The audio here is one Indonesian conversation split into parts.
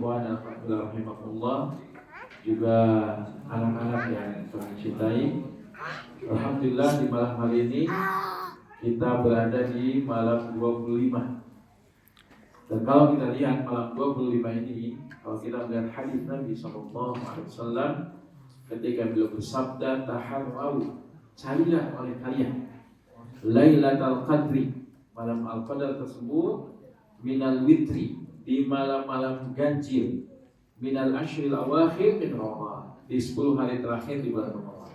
ikhwan rahimahullah, juga anak-anak yang kami cintai. Alhamdulillah di malam hari ini kita berada di malam 25. Dan kalau kita lihat malam 25 ini, kalau kita melihat hadis Nabi SAW ketika beliau bersabda, taharrau, carilah oleh kalian Lailatul Qadri, malam Al-Qadar tersebut, minal witri, di malam-malam ganjil, minal ashril awakhir min Ramadan, di 10 hari terakhir di bulan Ramadan.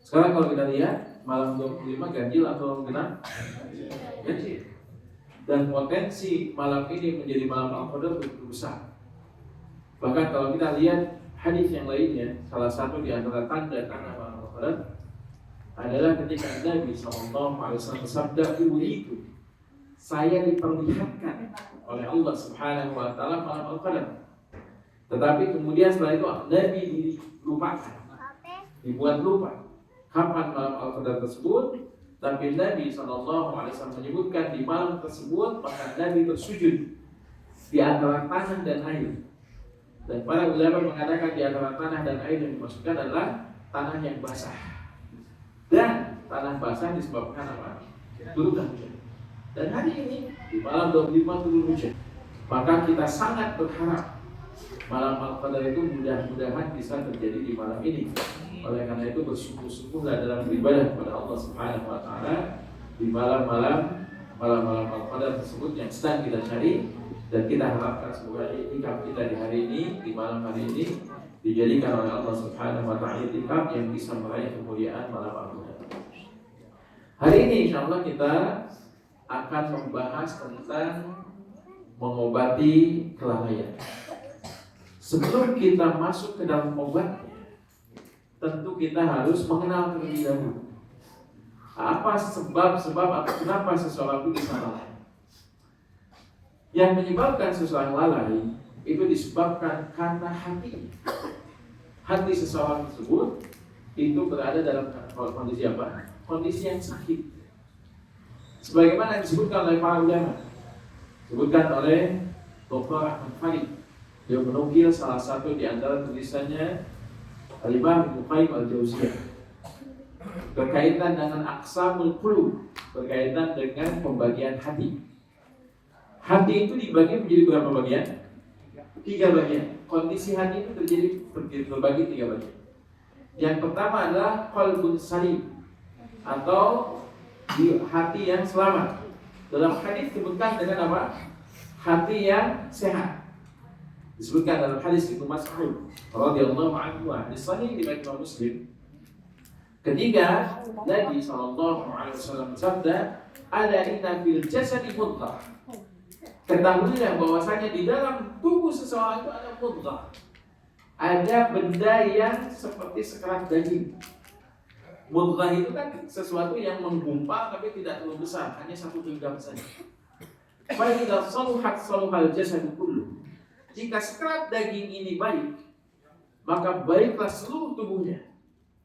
Sekarang kalau kita lihat malam 25 ganjil atau genap? Ganjil. Dan potensi malam ini menjadi malam Al-Qadar begitu besar. Bahkan kalau kita lihat hadis yang lainnya, salah satu di antara tanda-tanda malam Al-Qadar adalah ketika Nabi SAW bersabda, itu saya diperlihatkan oleh Allah Subhanahu wa Ta'ala malam Al-Qadar. Tetapi kemudian setelah itu Nabi dilupakan, dibuat lupa kapan malam Al-Qadar tersebut. Tapi Nabi SAW menyebutkan di malam tersebut maka Nabi bersujud di antara tanah dan air. Dan para ulama mengatakan di antara tanah dan air yang dimaksudkan adalah tanah yang basah. Dan tanah basah disebabkan apa? Turunlah hujan. Dan hari ini di malam 25 turun hujan. Maka kita sangat berharap malam Al-Qadar itu mudah-mudahan bisa terjadi di malam ini. Oleh karena itu bersungguh-sungguhlah dalam beribadah kepada Allah Subhanahu wa Ta'ala di malam-malam Al-Qadar tersebut yang sedang kita cari. Dan kita harapkan semoga iktikaf kita di hari ini, di malam hari ini, dijadikan oleh Allah Subhanahu wa Ta'ala iktikaf yang bisa meraih kemuliaan malam Al-Qadar. Hari ini insyaallah kita akan membahas tentang mengobati kelalaian. Sebelum kita masuk ke dalam obatnya, tentu kita harus mengenal terlebih dahulu apa sebab-sebab atau kenapa seseorang itu bisa lalai. Yang menyebabkan seseorang lalai itu disebabkan karena hati. Hati seseorang tersebut itu berada dalam kondisi apa? Kondisi yang sakit. Sebagaimana disebutkan oleh para ulama, disebutkan oleh Dr. Ahmad Farid. Dia menukil salah satu di antara tulisannya Al-Imam Ibnu Qayyim Al-Jauziyah berkaitan dengan aqsamul qulub, berkaitan dengan pembagian hati. Hati itu dibagi menjadi berapa bagian? 3 bagian. Kondisi hati itu terbagi 3 bagian. Yang pertama adalah qalbun salim, atau hati yang selamat. Dalam hadis disebutkan dengan apa? Hati yang sehat. Disebutkan dalam hadis Ibnu Mas'ud radhiyallahu anhu, hadis sahih riwayat Imam Muslim. Ketika Nabi SAW bersabda, "Ala inna fil jasadi mudghah." Ketahuilah bahwasanya di dalam tubuh seseorang itu ada mudghah. Ada benda yang seperti sekerat daging. Mudghah itu kan sesuatu yang menggumpal tapi tidak terlalu besar, hanya 1 genggam saja. Fa idza saluhat saluhal jasadu kullu. Jika sekerat daging ini baik, maka baiklah seluruh tubuhnya.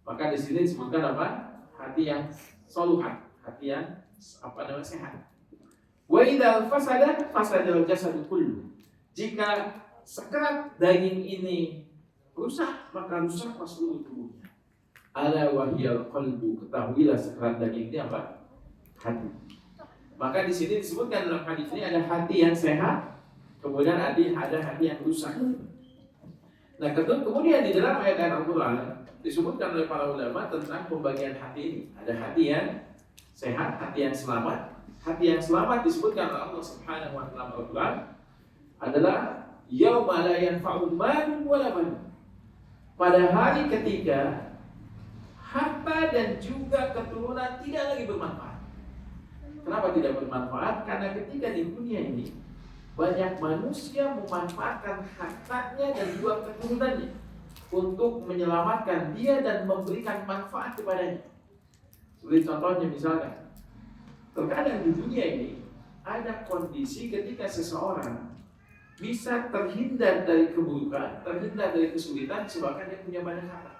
Maka di sini disebutkan apa? Hati yang saluhat, hati yang sehat. Wa idza fasada fasadal jasadu kullu. Jika sekerat daging ini rusak, maka rusaklah seluruh tubuhnya. Ala wahyal qalbu, ketahuilah sekerat daging ini apa? Hati. Maka di sini disebutkan dalam hadis ini ada hati yang sehat, kemudian ada hati yang rusak. Nah, kemudian di dalam ayat Al-Quran disebutkan oleh para ulama tentang pembagian hati ini. Ada hati yang sehat, hati yang selamat. Hati yang selamat disebutkan oleh Allah Subhanahu wa Ta'ala Al-Quran adalah yauma la yanfa'u malun wala banun. Pada hari ketika harta dan juga keturunan tidak lagi bermanfaat. Kenapa tidak bermanfaat? Karena ketika di dunia ini banyak manusia memanfaatkan hartanya dan juga keturunannya untuk menyelamatkan dia dan memberikan manfaat kepadanya. Seperti contohnya misalkan, terkadang di dunia ini ada kondisi ketika seseorang bisa terhindar dari keburukan, terhindar dari kesulitan disebabkan dia punya banyak harta.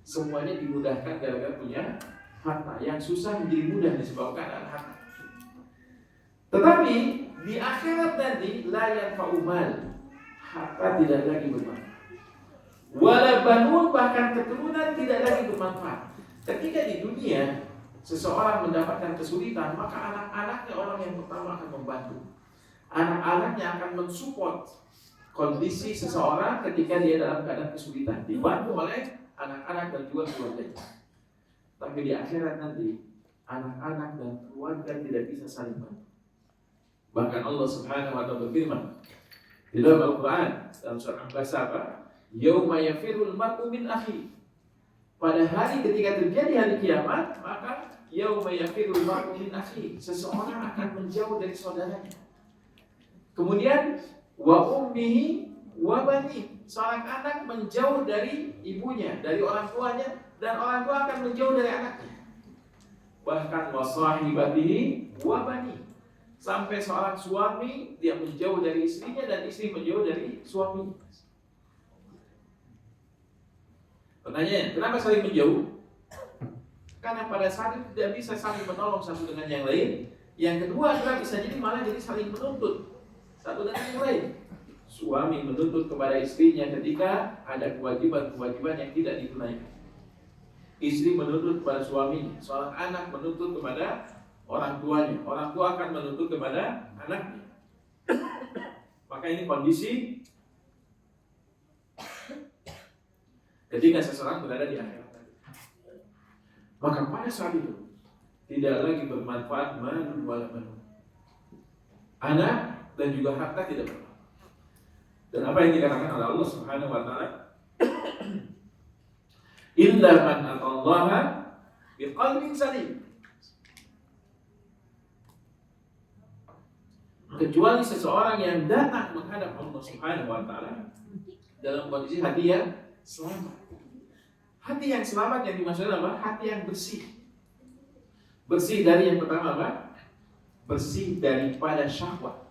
Semuanya dimudahkan gara-gara punya harta. Yang susah menjadi mudah disebabkan harta. Tetapi di akhirat nanti la yanfa'u mal, harta tidak lagi bermanfaat. Wala banun, bahkan keturunan tidak lagi bermanfaat. Ketika di dunia seseorang mendapatkan kesulitan, maka anak-anaknya orang yang pertama akan membantu. Anak-anaknya akan mensupport kondisi seseorang ketika dia dalam keadaan kesulitan, dibantu oleh anak-anak dan juga keluarganya. Tapi di akhirat nanti anak-anak dan keluarga tidak bisa saling bantu. Bahkan Allah Subhanahu wa ta'ala berfirman di dalam Al-Quran dalam surah Al-Baqarah apa? Yauma yafirul mar'u min akhi. Pada hari ketika terjadi hari kiamat, maka yauma yafirul mar'u min akhi, seseorang akan menjauh dari saudaranya. Kemudian wa ummihi wa bani, seorang anak menjauh dari ibunya, dari orang tuanya, dan orang tua akan menjauh dari anaknya. Bahkan wa sahibatihi wa bani, sampai seorang suami dia menjauh dari istrinya dan istri menjauh dari suaminya. Pertanyaannya, kenapa saling menjauh? Karena pada saat itu tidak bisa saling menolong satu dengan yang lain. Yang kedua adalah bisa jadi malah jadi saling menuntut satu dengan yang lain. Suami menuntut kepada istrinya ketika ada kewajiban-kewajiban yang tidak ditunaikan. Istri menuntut kepada suaminya. Seorang anak menuntut kepada orang tuanya. Orang tua akan menuntut kepada anaknya. Maka ini kondisi ketika seseorang berada di akhirat. Maka pada saat itu tidak lagi bermanfaat man wala banun. Anak dan juga harta tidak bermanfaat. Dan apa yang dikatakan oleh Allah Subhanahu wa ta'ala? Illa man atallaha biqalbin salim. Kecuali seseorang yang datang menghadap Allah Subhanahu wa ta'ala dalam kondisi hati yang selamat. Hati yang selamat yang dimaksudkan apa? Hati yang bersih. Bersih dari yang pertama apa? Bersih daripada syahwat.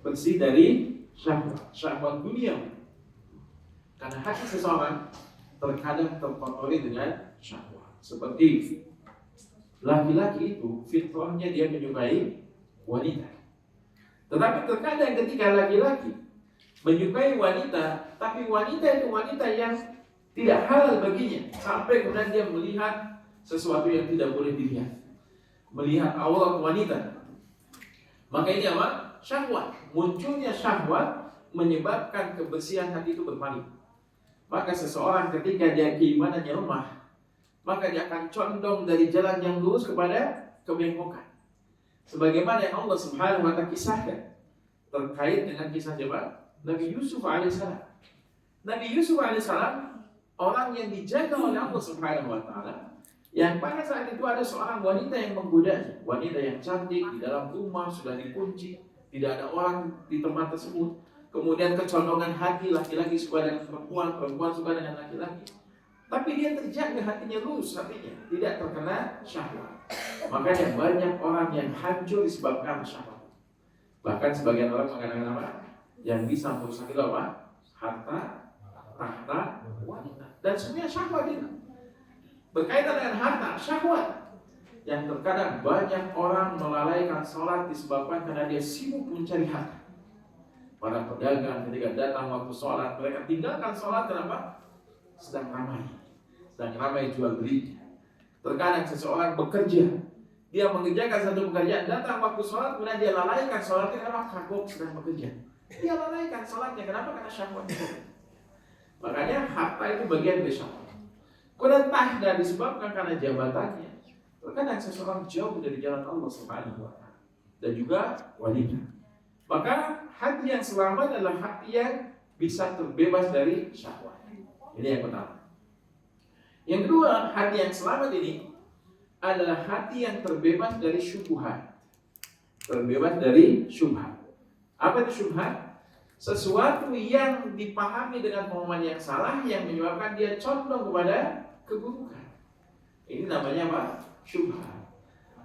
Bersih dari syahwat dunia. Karena hati seseorang terkadang terkotori dengan syahwat. Seperti laki-laki itu fitrahnya dia menyukai wanita. Tetapi terkadang ketika laki-laki menyukai wanita, tapi wanita itu wanita yang tidak halal baginya, sampai kemudian dia melihat sesuatu yang tidak boleh dilihat, melihat aurat wanita. Maka ini apa? Syahwat. Munculnya syahwat menyebabkan kebersihan hati itu berpaling. Maka seseorang ketika dia keimanannya lemah, maka dia akan condong dari jalan yang lurus kepada kebengkokan. Sebagaimana yang Allah Subhanahu wa ta'ala kisahkan terkait dengan kisah siapa? Nabi Yusuf alaihissalam. Nabi Yusuf alaihissalam orang yang dijaga oleh Allah Subhanahu wa ta'ala, yang pada saat itu ada seorang wanita yang menggodanya. Wanita yang cantik di dalam rumah sudah dikunci, tidak ada orang di tempat tersebut. Kemudian kecondongan hati, laki-laki suka dengan perempuan, perempuan suka dengan laki-laki. Tapi dia terjaga hatinya lurus, hatinya tidak terkena syahwat. Makanya banyak orang yang hancur disebabkan syahwat. Bahkan sebagian orang mengatakan apa? Yang bisa merusak itu apa? Harta, tahta, wanita. Dan semuanya syahwat itu. Berkaitan dengan harta, syahwat. Yang terkadang banyak orang melalaikan sholat disebabkan karena dia sibuk mencari harta. Para pedagang ketika datang waktu sholat, mereka tinggalkan sholat kenapa? Sedang ramai jual beli. Terkadang seseorang bekerja, dia mengerjakan satu pekerjaan, datang waktu sholat, kemudian dia lalaikan sholatnya karena kagok sedang bekerja. Dia lalaikan sholatnya, kenapa? Karena syahwat. Makanya harta itu bagian dari syahwat. Kemudian tahta disebabkan karena jabatannya. Terkadang seseorang jauh dari jalan Allah Subhanahu wa ta'ala. Dan juga wanita. Maka hati yang selamat adalah hati yang bisa terbebas dari syahwat. Ini yang pertama. Yang kedua, hati yang selamat ini adalah hati yang terbebas dari syubhat. Terbebas dari syubhat. Apa itu syubhat? Sesuatu yang dipahami dengan pemahaman yang salah yang menyebabkan dia condong kepada keburukan. Ini namanya apa? Syubhat.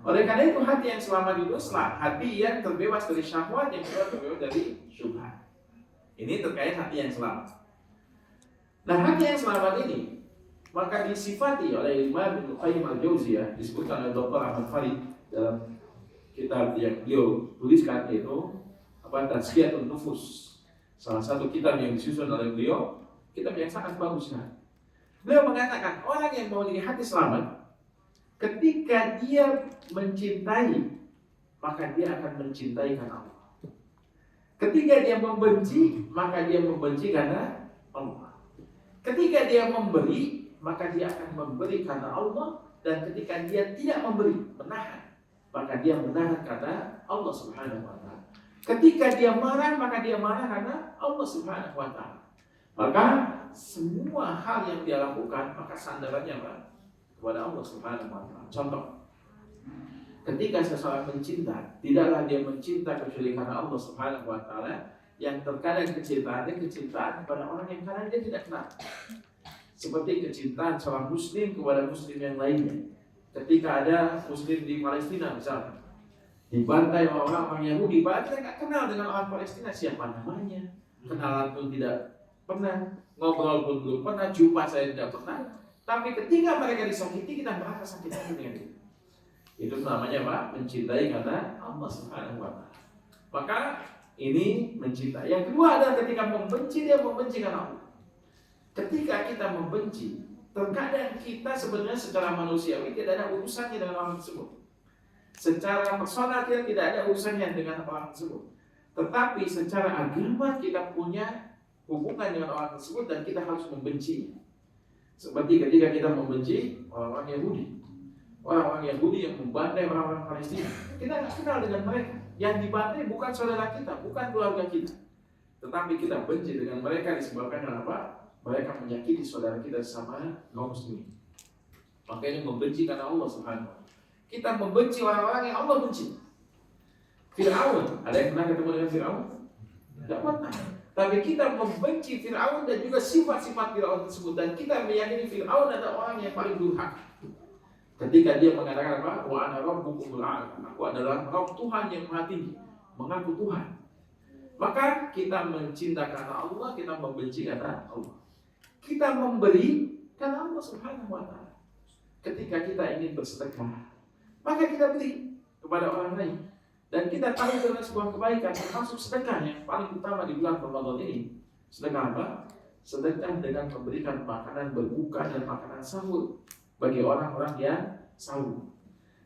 Oleh karena itu hati yang selamat itu hati yang terbebas dari syahwat, yang kedua terbebas dari syubhat. Ini terkait hati yang selamat. Nah, hati yang selamat ini maka disifati oleh Imam Ibnu Qayyim al-Jauziyah, disebutkan oleh Dr. Ahmad Farid dalam kitab yang beliau tuliskan, yaitu apa? Tazkiyatun Nufus. Salah satu kitab yang disusun oleh beliau, kitab yang sangat bagus. Beliau mengatakan orang yang memiliki hati selamat, ketika dia mencintai, maka dia akan mencintai karena Allah. Ketika dia membenci, maka dia membenci karena Allah. Ketika dia memberi, maka dia akan memberi karena Allah. Dan ketika dia tidak memberi, menahan, maka dia menahan karena Allah Subhanahu wa Ta'ala. Ketika dia marah, maka dia marah karena Allah Subhanahu wa Ta'ala. Maka semua hal yang dia lakukan, maka sandarannya kepada Allah Subhanahu wa Ta'ala. Contoh, ketika seseorang mencinta, tidaklah dia mencinta kecuali karena Allah Subhanahu wa Ta'ala. Yang terkadang kecintaan kepada orang yang kadang dia tidak kenal. Seperti kecintaan seorang muslim kepada muslim yang lainnya. Ketika ada muslim di Palestina misalnya, dibantai oleh orang Yahudi, padahal kita nggak kenal dengan orang Palestina, siapa namanya, kenalan pun tidak pernah, ngobrol pun belum pernah, jumpa saya tidak pernah. Tapi ketika mereka disakiti, kita merasa sakit hati dengan itu. Itu namanya apa? Mencintai karena Allah Subhanahu wa Ta'ala. Maka ini mencintai. Yang kedua adalah ketika membenci, dia membenci karena Allah. Ketika kita membenci, terkadang kita sebenarnya secara manusiawi tidak ada urusannya dengan orang tersebut. Secara personal kita tidak ada urusannya dengan orang tersebut. Tetapi secara agama kita punya hubungan dengan orang tersebut dan kita harus membencinya. Seperti ketika kita membenci orang-orang Yahudi. Orang-orang Yahudi yang membantai orang-orang Palestina. Kita tidak kenal dengan mereka. Yang dibantai bukan saudara kita, bukan keluarga kita. Tetapi kita benci dengan mereka disebabkan apa? Mereka menyakiti saudara kita sama kaum muslimin. Makanya membenci karena Allah Subhanahu wa Ta'ala. Kita membenci orang-orang yang Allah benci. Fir'aun, ada yang pernah ketemu dengan Fir'aun? Tidak pernah. Tapi kita membenci Fir'aun dan juga sifat-sifat Fir'aun tersebut. Dan kita meyakini Fir'aun adalah orang yang paling durhaka. Ketika dia mengatakan apa? Wa ana rabbukumul a'la. Aku adalah Rabb, Tuhan yang Maha Tinggi. Mengaku Tuhan. Maka kita mencinta karena Allah, kita membenci karena Allah. Kita memberi karena Allah Subhanahu wa Ta'ala. Ketika kita ingin bersedekah, maka kita beri kepada orang lain. Dan kita tahu dengan sebuah kebaikan, termasuk sedekah yang paling utama di bulan Ramadan ini. Sedekah apa? Sedekah dengan memberikan makanan berbuka dan makanan sahur bagi orang-orang yang sahur.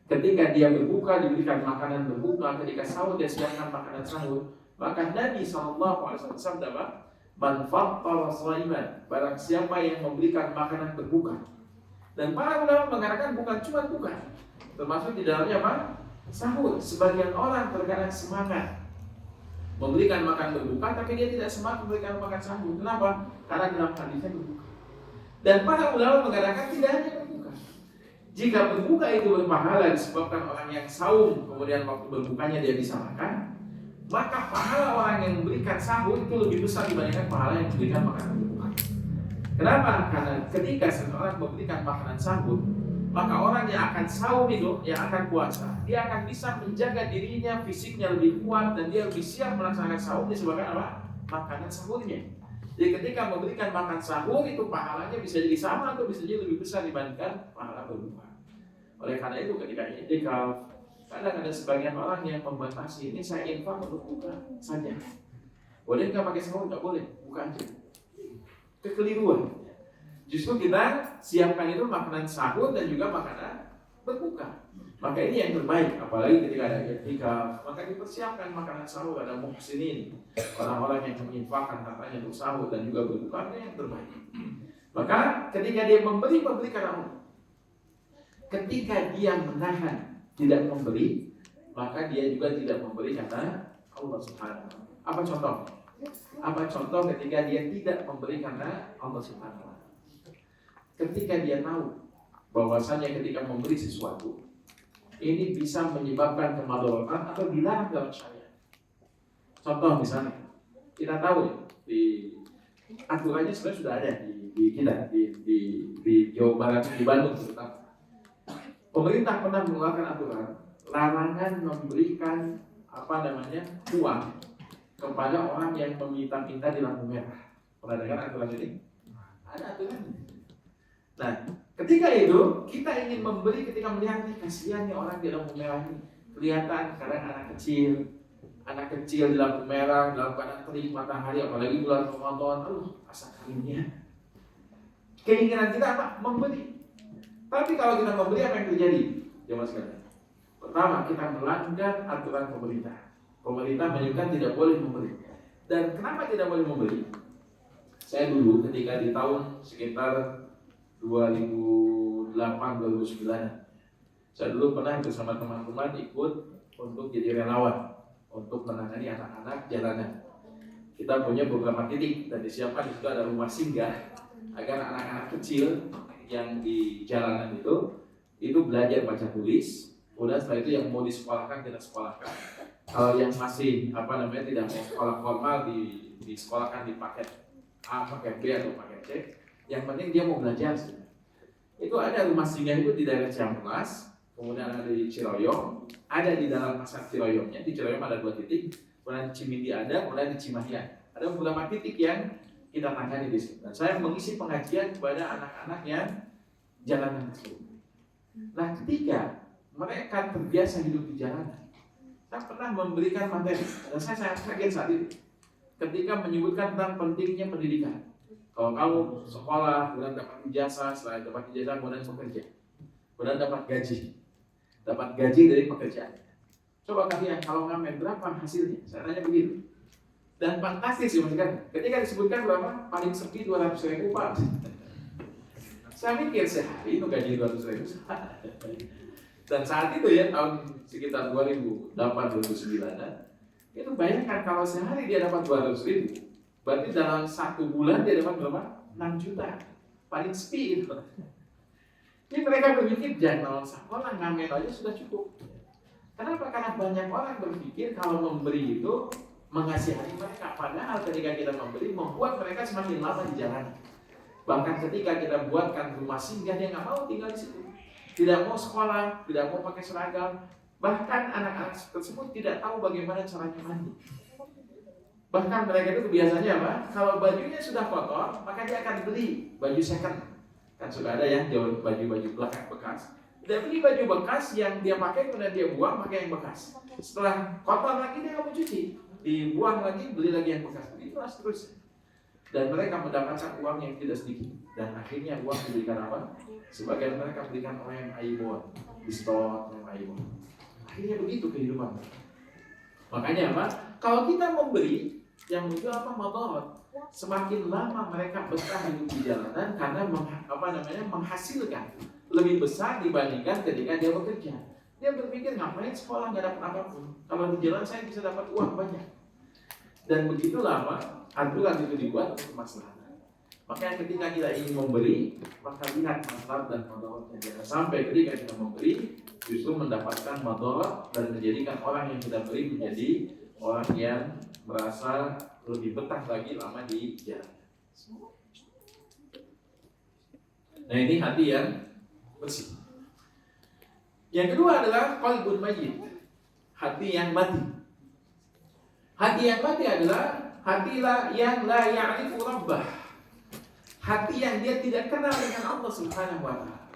Ketika dia berbuka, diberikan makanan berbuka. Ketika sahur, dia siapkan makanan sahur. Maka Nabi SAW bersabda, Man fattara shaiman, barang siapa yang memberikan makanan berbuka. Dan para ulama mengatakan bukan cuma buka, termasuk di dalamnya apa? Sahur. Sebagian orang terkadang semangat memberikan makan berbuka, tapi dia tidak semangat memberikan makan sahur. Kenapa? Karena dalam hadisnya berbuka. Dan para ulama mengatakan tidak hanya berbuka. Jika berbuka itu berpahala disebabkan orang yang saum, kemudian waktu berbukanya dia bisa makan, maka pahala orang yang memberikan sahur itu lebih besar dibandingkan pahala yang memberikan makanan berbuka. Kenapa? Karena ketika seseorang memberikan makanan sahur, maka orang yang akan sahur itu, yang akan puasa, dia akan bisa menjaga dirinya, fisiknya lebih kuat, dan dia lebih siap melaksanakan sahur disebabkan apa? Makanan sahurnya. Jadi ketika memberikan makan sahur itu pahalanya bisa jadi sama atau bisa jadi lebih besar dibandingkan pahala berbuka. Oleh karena itu ketika i'tikaf, kadang ada sebagian orang yang membatasi, ini saya infak untuk buka saja. Boleh nggak pakai sahur? Nggak boleh, buka aja. Kekeliruan. Justru kita siapkan itu makanan sahur dan juga makanan berbuka. Maka ini yang terbaik, apalagi ketika ada i'tikaf, maka dipersiapkan makanan sahur, ada muhsinin, orang-orang yang menginfakkan hartanya untuk sahur dan juga berbuka, ini yang terbaik. Maka ketika dia memberi karena Allah. Ketika dia menahan tidak memberi, maka dia juga tidak memberi karena Allah Subhanahu wa Ta'ala. Apa contoh? Apa contoh ketika dia tidak memberi karena Allah Subhanahu wa Ta'ala? Ketika dia tahu bahwasanya ketika memberi sesuatu ini bisa menyebabkan kemadharatan atau dilarang dalam syariat. Contoh misalnya, kita tahu di aturannya sebenarnya sudah ada di kita di Jawa Barat, di Bandung terutama. Pemerintah pernah mengeluarkan aturan larangan memberikan uang kepada orang yang meminta-minta di lampu merah. Pernah dengar aturan ini? Ada aturan. Nah, ketika itu kita ingin memberi ketika melihat nih kasihan nih orang di lampu merah ini, kelihatan kadang anak kecil anak kecil di lampu merah, dalam keadaan terik matahari, apalagi bulan Ramadan, asa karunia. Keinginan kita apa? Memberi. Tapi kalau kita memberi, apa yang terjadi? Jemaah sekalian. Pertama, kita melanggar aturan pemerintah. Pemerintah menyebutkan tidak boleh memberi. Dan kenapa tidak boleh memberi? Saya dulu ketika di tahun sekitar 2008-2009, saya dulu pernah bersama teman-teman ikut untuk jadi relawan untuk menangani anak-anak jalanan. Kita punya beberapa titik dan disiapkan di situ ada rumah singgah agar anak-anak kecil yang di jalanan itu belajar baca tulis. Kemudian setelah itu yang mau disekolahkan kita sekolahkan. Kalau yang masih tidak mau sekolah formal disekolahkan di paket A, paket B atau paket C. Yang penting dia mau belajar. Itu ada rumah singgah itu di daerah Ciamplas, kemudian ada di Ciroyom, ada di dalam pasar Ciroyomnya. Di Ciroyom ada 2 titik, kemudian di Cimindi ada, kemudian di Cimahi ada beberapa titik yang kita tangani di situ. Dan saya mengisi pengajian kepada anak-anak yang jalanan tersebut. Nah, ketika mereka terbiasa hidup di jalanan, saya pernah memberikan materi dan saya sangat kaget saat itu ketika menyebutkan tentang pentingnya pendidikan. Kalau kamu sekolah, kemudian dapat ijazah, setelah dapat ijazah kemudian bekerja, kemudian dapat gaji dari pekerjaan. Coba kalian kalau ngamen berapa hasilnya? Saya tanya begitu. Dan fantastis sih maksudnya. Ketika disebutkan berapa paling sepi 200.000 Pak. Saya mikir sehari itu gaji 200.000. Dan saat itu ya tahun sekitar 2008-2009 itu bayangkan kalau sehari dia dapat 200.000, berarti dalam 1 bulan dia dapat berapa? 6 juta. Paling sepi itu. Jadi mereka berpikir jangan sekolah ngamen aja sudah cukup. Kenapa? Karena banyak orang berpikir kalau memberi itu mengasihani mereka, padahal ketika kita memberi membuat mereka semakin lama di jalanan. Bahkan ketika kita buatkan rumah singgah, dia nggak mau tinggal di situ, tidak mau sekolah, tidak mau pakai seragam, bahkan anak-anak tersebut tidak tahu bagaimana caranya mandi. Bahkan mereka itu biasanya apa? Kalau bajunya sudah kotor, maka dia akan beli baju second. Kan sudah ada ya baju-baju belakang bekas. Dia beli baju bekas yang dia pakai kemudian dia buang, pakai yang bekas. Setelah kotor lagi dia nggak mau cuci, dibuang lagi, beli lagi yang bekas. Itulah seterusnya. Dan mereka mendapatkan uang yang tidak sedikit. Dan akhirnya uang diberikan apa? Sebagian mereka berikan orang yang aibon, di store yang aibon. Akhirnya begitu kehidupan. Makanya apa? Kalau kita memberi, yang muncul apa? Madarat. Semakin lama mereka betah hidup di jalanan karena menghasilkan lebih besar dibandingkan ketika dia bekerja. Dia berpikir ngapain sekolah nggak dapat apapun. Kalau di jalan saya bisa dapat uang banyak. Dan begitulah apa? Aturan itu dibuat untuk kemaslahatan. Makanya ketika kita ingin memberi, maka lihat manfaat dan madaratnya. Jangan sampai ketika kita memberi justru mendapatkan madarat dan menjadikan orang yang kita beri menjadi orang yang merasa lebih betah lagi lama di jalan. Nah, ini hati yang bersih. Yang kedua adalah qalbun mayyit, hati yang mati. Hati yang mati adalah hati yang la ya'rifu rabbah. Hati yang dia tidak kenal dengan Allah Subhanahu wa taala.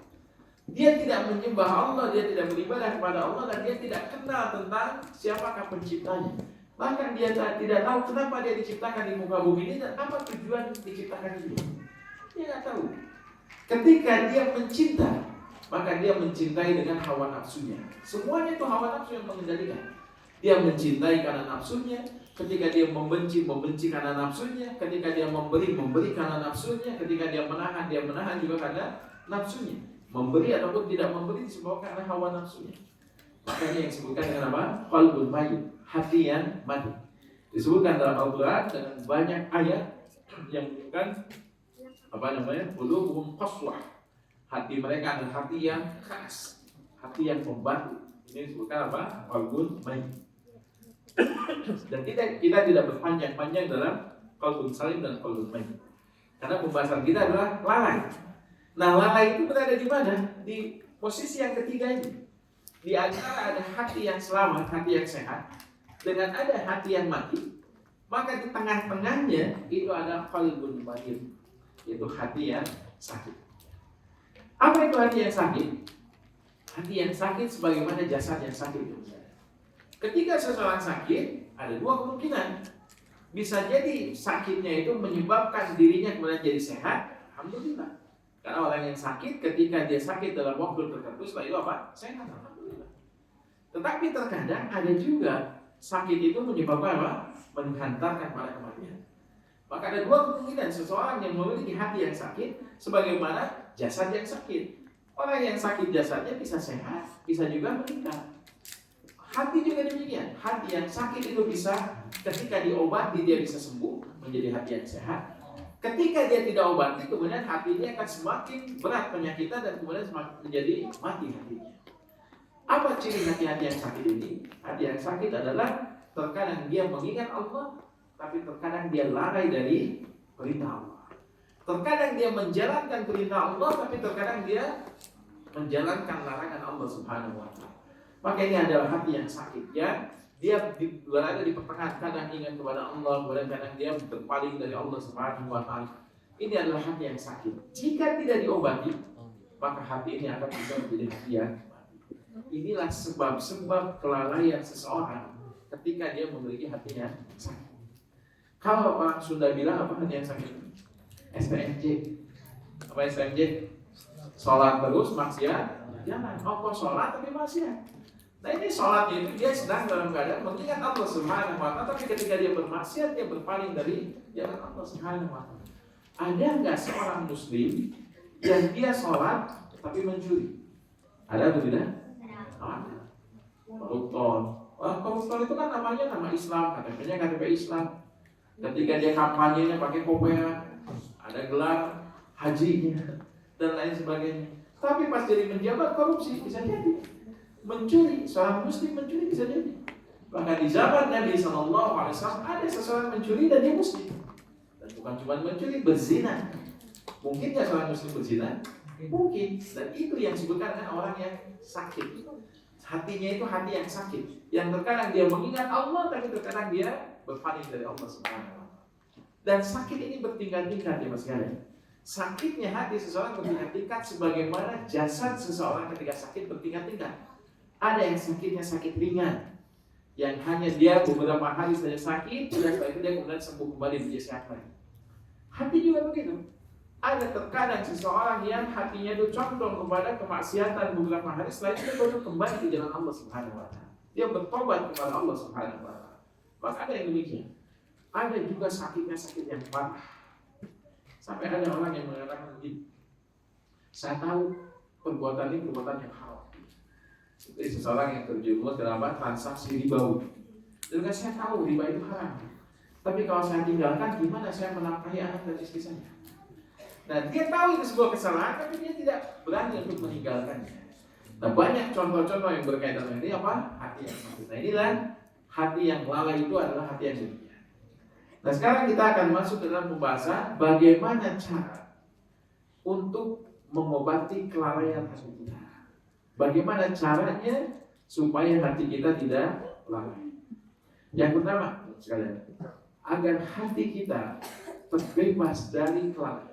Dia tidak menyembah Allah, dia tidak beribadah kepada Allah, dan dia tidak kenal tentang siapakah penciptanya. Bahkan dia tidak tahu kenapa dia diciptakan di muka bumi ini dan apa tujuan diciptakan ini. Dia tidak tahu. Ketika dia mencinta, maka dia mencintai dengan hawa nafsunya. Semuanya itu hawa nafsu yang mengendalikan. Dia mencintai karena nafsunya. Ketika dia membenci karena nafsunya. Ketika dia memberi karena nafsunya. Ketika dia menahan juga karena nafsunya. Memberi ataupun tidak memberi disebabkan karena hawa nafsunya. Makanya yang disebutkan dengan apa? Qalbun mayyit, hati yang mati. Disebutkan dalam Al-Quran dengan banyak ayat yang menunjukkan qulubuhum qaswah. Hati mereka adalah hati yang keras, hati yang membatu. Ini disebutkan apa? Qalbun mayyit. Dan kita tidak berpanjang-panjang dalam qalbun salim dan qalbun mayyit. Karena pembahasan kita adalah lalai. Nah, lalai itu berada di mana? Di posisi yang ketiga ini. Di antara ada hati yang selamat, hati yang sehat, dengan ada hati yang mati, maka di tengah-tengahnya itu ada qalbun mayyit, yaitu hati yang sakit. Apa itu hati yang sakit? Hati yang sakit sebagaimana jasad yang sakit. Ketika seseorang sakit, ada dua kemungkinan. Bisa jadi sakitnya itu menyebabkan dirinya kemudian jadi sehat, alhamdulillah. Karena orang yang sakit, ketika dia sakit dalam waktu tertentu, setelah itu apa? Sehat, alhamdulillah. Tetapi terkadang ada juga sakit itu menyebabkan apa? Menghantarkan pada kematian. Maka ada dua kemungkinan seseorang yang memiliki hati yang sakit, sebagaimana jasad yang sakit. Orang yang sakit jasadnya bisa sehat, bisa juga meninggal. Hati juga demikian. Hati yang sakit itu bisa ketika diobati dia bisa sembuh menjadi hati yang sehat. Ketika dia tidak obati, kemudian hatinya akan semakin berat penyakitnya dan kemudian semakin menjadi mati hatinya. Apa ciri hati-hati yang sakit ini? Hati yang sakit adalah terkadang dia mengingat Allah, tapi terkadang dia lalai dari perintah Allah. Terkadang dia menjalankan perintah Allah, tapi terkadang dia menjalankan larangan Allah Subhanahu wa Ta'ala. Maka ini adalah hati yang sakit, ya. Dia berada di pertengahan, kadang ingat kepada Allah, kadang dia berpaling dari Allah Subhanahu wa Ta'ala. Ini adalah hati yang sakit. Jika tidak diobati, maka hati ini akan bisa menjadi hati yang mati. Inilah sebab-sebab kelalaian seseorang ketika dia memiliki hati yang sakit. Kalau orang Sunda bilang apa hati yang sakit? SPMJ. Apa SPMJ? Sholat terus, maksiat jangan. Oh, sholat tapi maksiat. Nah ini sholatnya itu dia sedang dalam keadaan mengingat Allah Subhanahu wa Ta'ala, tapi ketika dia bermaksiat, dia berpaling dari jalan Allah Subhanahu wa Ta'ala. Ada nggak seorang muslim yang dia sholat tapi mencuri? Ada atau tidak? Ada. Koruptor. Koruptor itu kan namanya nama Islam, KTP-nya KTP Islam. Ketika dia kampanyenya pakai kopea, ada gelar hajinya dan lain sebagainya. Tapi pas jadi menjabat korupsi, bisa jadi. Mencuri, seorang muslim mencuri bisa jadi. Bahkan di zaman Nabi SAW ada seseorang mencuri dan dia muslim. Dan bukan cuma mencuri, berzina. Mungkin nggak seorang muslim berzina? Mungkin. Dan itu yang disebutkan dengan orang yang sakit. Hatinya itu hati yang sakit. Yang terkadang dia mengingat Allah, tapi terkadang dia berpaling dari Allah Subhanahu wa Ta'ala. Dan sakit ini bertingkat-tingkat ya mas kalian. Sakitnya hati seseorang bertingkat-tingkat sebagaimana jasad seseorang ketika sakit bertingkat-tingkat. Ada yang sakitnya sakit ringan, yang hanya dia beberapa hari saja sakit, dan setelah itu dia kemudian sembuh kembali menjadi sehat lagi. Hati juga begitu. Ada terkadang seseorang yang hatinya itu condong kepada kemaksiatan beberapa hari, setelah itu dia baru kembali ke jalan Allah Subhanahu wa Ta'ala. Dia bertobat kepada Allah Subhanahu wa Ta'ala. Maka ada yang demikian. Ada juga sakitnya sakit yang parah. Sampai ada orang yang mengatakan begini, saya tahu perbuatan ini perbuatan yang haram. Seperti seseorang yang terjerumus dalam transaksi ribawi. Dan saya tahu riba itu haram. Tapi kalau saya tinggalkan, gimana saya menafkahi anak dan istri saya? Nah, dia tahu itu sebuah kesalahan, tapi dia tidak berani untuk meninggalkannya. Nah, banyak contoh-contoh yang berkaitan dengan ini apa? Hati yang sakit. Nah, inilah hati yang lalai itu adalah hati yang demikian. Nah, sekarang kita akan masuk ke dalam pembahasan bagaimana cara untuk mengobati kelalaian hati kita. Bagaimana caranya supaya hati kita tidak lalai? Yang pertama, sekalian, agar hati kita terbebas dari kelalaian.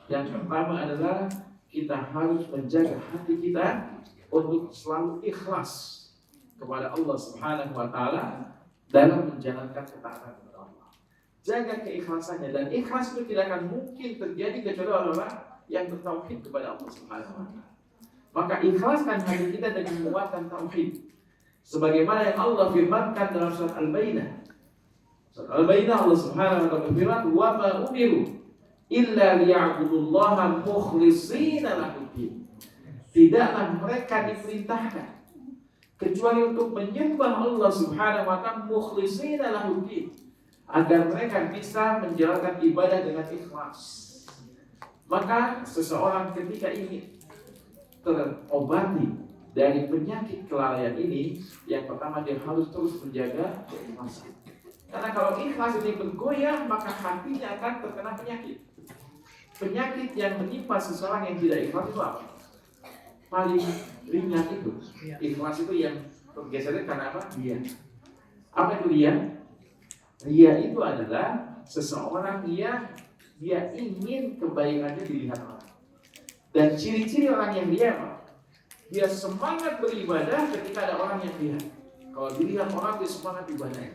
Yang pertama adalah kita harus menjaga hati kita untuk selalu ikhlas kepada Allah Subhanahu wa Ta'ala dalam menjalankan ketaatan kepada Allah. Jaga keikhlasannya, dan ikhlas itu tidak akan mungkin terjadi kecuali orang yang bertauhid kepada Allah Subhanahu wa Ta'ala. Maka ikhlaskan hati kita dengan menguatkan tauhid. Sebagaimana yang Allah firmankan dalam surat Al-Baqarah. Surat Al-Baqarah Allah Subhanahu wa Ta'ala berfirman, "Wa ma umiru illa liya'budullaha mukhlishina lahu-d-din." Tidaklah mereka diperintahkan kecuali untuk menyembah Allah Subhanahu wa Ta'ala mukhlishina lahu-d-din, agar mereka bisa menjalankan ibadah dengan ikhlas. Maka seseorang ketika ingin terobati dari penyakit kelalaian ini, yang pertama dia harus terus menjaga keikhlasan. Karena kalau ikhlas ini bergoyah, maka hatinya akan terkena penyakit. Penyakit yang menimpa seseorang yang tidak ikhlas itu apa? Paling ringan itu. Ikhlas itu yang bergesernya karena apa? Ria. Apa itu ria? Ria itu adalah seseorang yang dia ingin kebaikannya dilihat orang. Dan ciri-ciri orang yang ria apa? Dia semangat beribadah ketika ada orang yang lihat. Kalau dilihat orang dia semangat ibadah,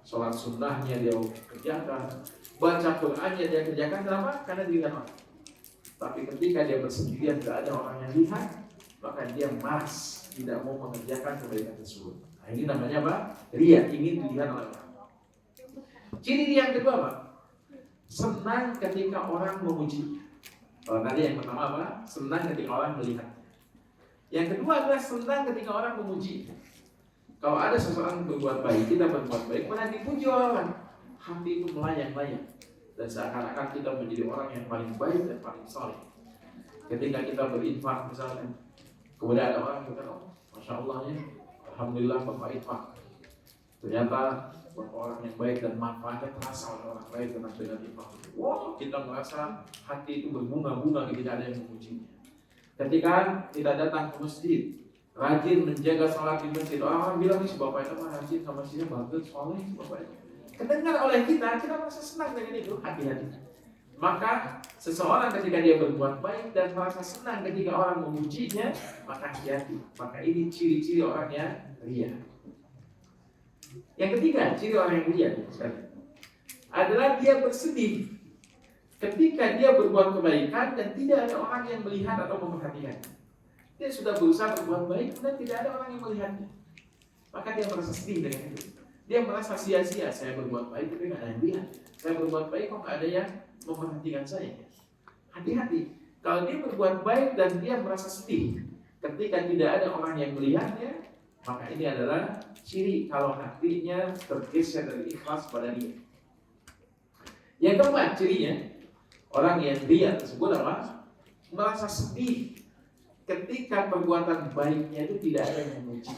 sholat sunnahnya dia kerjakan, baca Qur'annya dia kerjakan, kenapa? Karena dilihat orang. Tapi ketika dia bersendirian, tidak ada orang yang lihat, maka dia malas, tidak mau mengerjakan kebaikan tersebut. Nah, ini namanya apa? Riya, ingin dilihat oleh orang. Ciri yang kedua apa? Senang ketika orang memuji. Kalau tadi yang pertama apa? Senang ketika orang melihat. Yang kedua adalah senang ketika orang memuji. Kalau ada seseorang berbuat baik, kita berbuat baik, pernah dipuji orang, hati itu melayang-layang. Dan seakan-akan kita menjadi orang yang paling baik dan paling saleh. Ketika kita berinfak misalnya, kemudian ada orang yang berkata, Masya Allah ya, Alhamdulillah Bapak infak. Ternyata Bapak orang yang baik dan manfaatnya terasa oleh orang lain dengan infak. Wow, kita merasa hati itu berbunga-bunga ketika ada yang memujinya. Ketika kita datang ke masjid, rajin menjaga sholat di masjid, orang bilang si Bapak itu rajin ke masjidnya, bagus, soleh si Bapak itu. Kedengar oleh kita merasa senang dengan itu, hati-hati. Maka seseorang ketika dia berbuat baik dan merasa senang ketika orang memujinya, maka hati-hati. Maka ini ciri-ciri orang yang riya. Yang ketiga, ciri orang yang riya adalah dia bersedih ketika dia berbuat kebaikan dan tidak ada orang yang melihat atau memperhatikan. Dia sudah berusaha berbuat baik dan tidak ada orang yang melihatnya, maka dia merasa sedih dengan itu. Dia merasa sia-sia, saya berbuat baik tapi nggak ada yang lihat. Saya berbuat baik kok nggak ada yang memperhatikan saya. Hati-hati, kalau dia berbuat baik dan dia merasa sedih ketika tidak ada orang yang melihatnya, maka ini adalah ciri kalau hatinya tergeser dari ikhlas pada dia. Yang keempat cirinya, orang yang riya tersebut apa? Merasa sedih ketika perbuatan baiknya itu tidak ada yang memuji.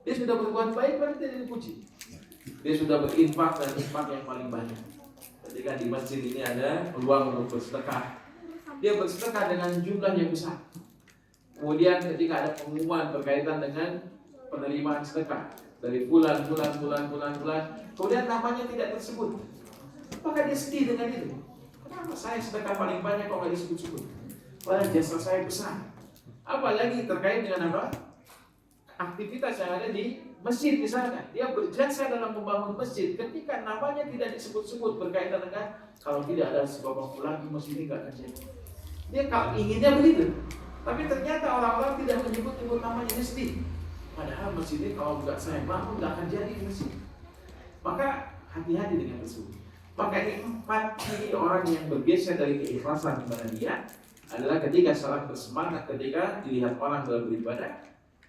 Dia sudah berbuat baik, berarti tidak dipuji. Dia sudah berinfak dan infak yang paling banyak. Ketika di masjid ini ada peluang untuk bersedekah, dia bersedekah dengan jumlah yang besar. Kemudian ketika ada pengumuman berkaitan dengan penerimaan sedekah dari bulan, kemudian namanya tidak tersebut, maka dia sedih dengan itu. Kenapa saya sedekah paling banyak kok nggak disebut-sebut? Padahal jasa saya besar. Apalagi terkait dengan apa? Aktivitas yang ada di masjid misalnya, dia berjasa dalam membangun masjid. Ketika namanya tidak disebut-sebut berkaitan dengan kalau tidak ada sebab lagi masjid ini nggak akan jadi. Dia kalau inginnya begitu, tapi ternyata orang-orang tidak menyebut-nyebut namanya masjid. Padahal masjid ini kalau nggak saya bangun nggak akan jadi masjid. Maka hati-hati dengan tersebut. Maka ini 4 ciri orang yang bergeser dari keikhlasan kepada dia adalah ketika sangat bersemangat ketika dilihat orang dalam beribadah,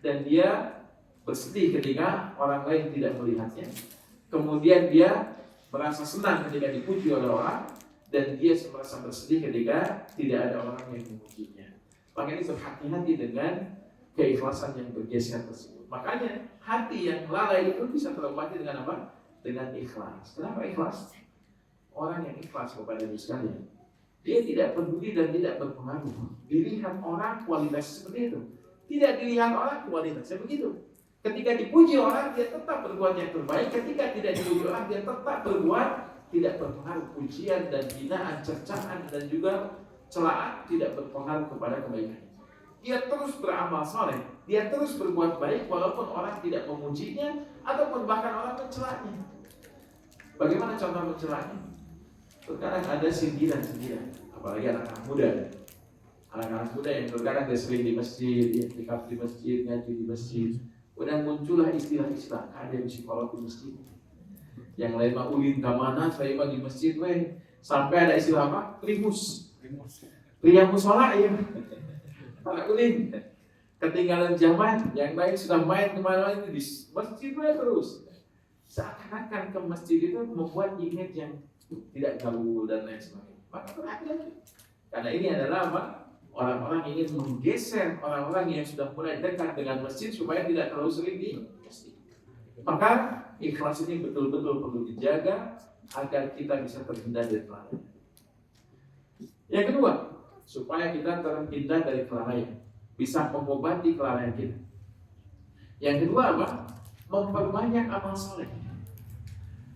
dan dia bersedih ketika orang lain tidak melihatnya. Kemudian dia merasa senang ketika dipuji oleh orang, dan dia merasa bersedih ketika tidak ada orang yang memujinya. Makanya berhati-hati dengan keikhlasan yang bergeser tersebut. Makanya hati yang lalai itu bisa terobati dengan apa? Dengan ikhlas. Kenapa ikhlas? Orang yang ikhlas kepada diri sekalian, dia tidak peduli dan tidak berpengaruh. Dilihat orang kualitas seperti itu, tidak dilihat orang kualitasnya begitu. Ketika dipuji orang, dia tetap berbuat yang terbaik. Ketika tidak dipuji orang, dia tetap berbuat tidak berpengaruh. Pujian dan hinaan, cercaan dan juga celaan tidak berpengaruh kepada kebaikan. Dia terus beramal soleh, dia terus berbuat baik walaupun orang tidak memujinya ataupun bahkan orang mencelanya. Bagaimana contoh mencelanya? Terkadang ada sindiran-sindiran, apalagi anak-anak muda. Anak-anak muda yang terkadang dia sering di masjid, iktikaf di masjid, ngaji di masjid. Kemudian muncullah istilah-istilah, ada psikolog di masjid. Yang lain mah ulin kamana, saya mah di masjid, sampai ada istilah apa? Primus. Pria musola ya. Anak ulin. Ketinggalan zaman, yang lain sudah main kemana-mana di masjid terus. Seakan-akan ke masjid itu membuat image yang tidak gaul dan lain sebagainya. Maka perhatian. Karena ini adalah apa? Orang-orang ingin menggeser orang-orang yang sudah mulai dekat dengan masjid supaya tidak terlalu sering di masjid. Maka ikhlas ini betul-betul perlu dijaga agar kita bisa terhindar dari kelalaian. Yang kedua, supaya kita terhindar dari kelalaian, bisa mengobati kelalaian kita. Yang kedua apa? Memperbanyak amal soleh.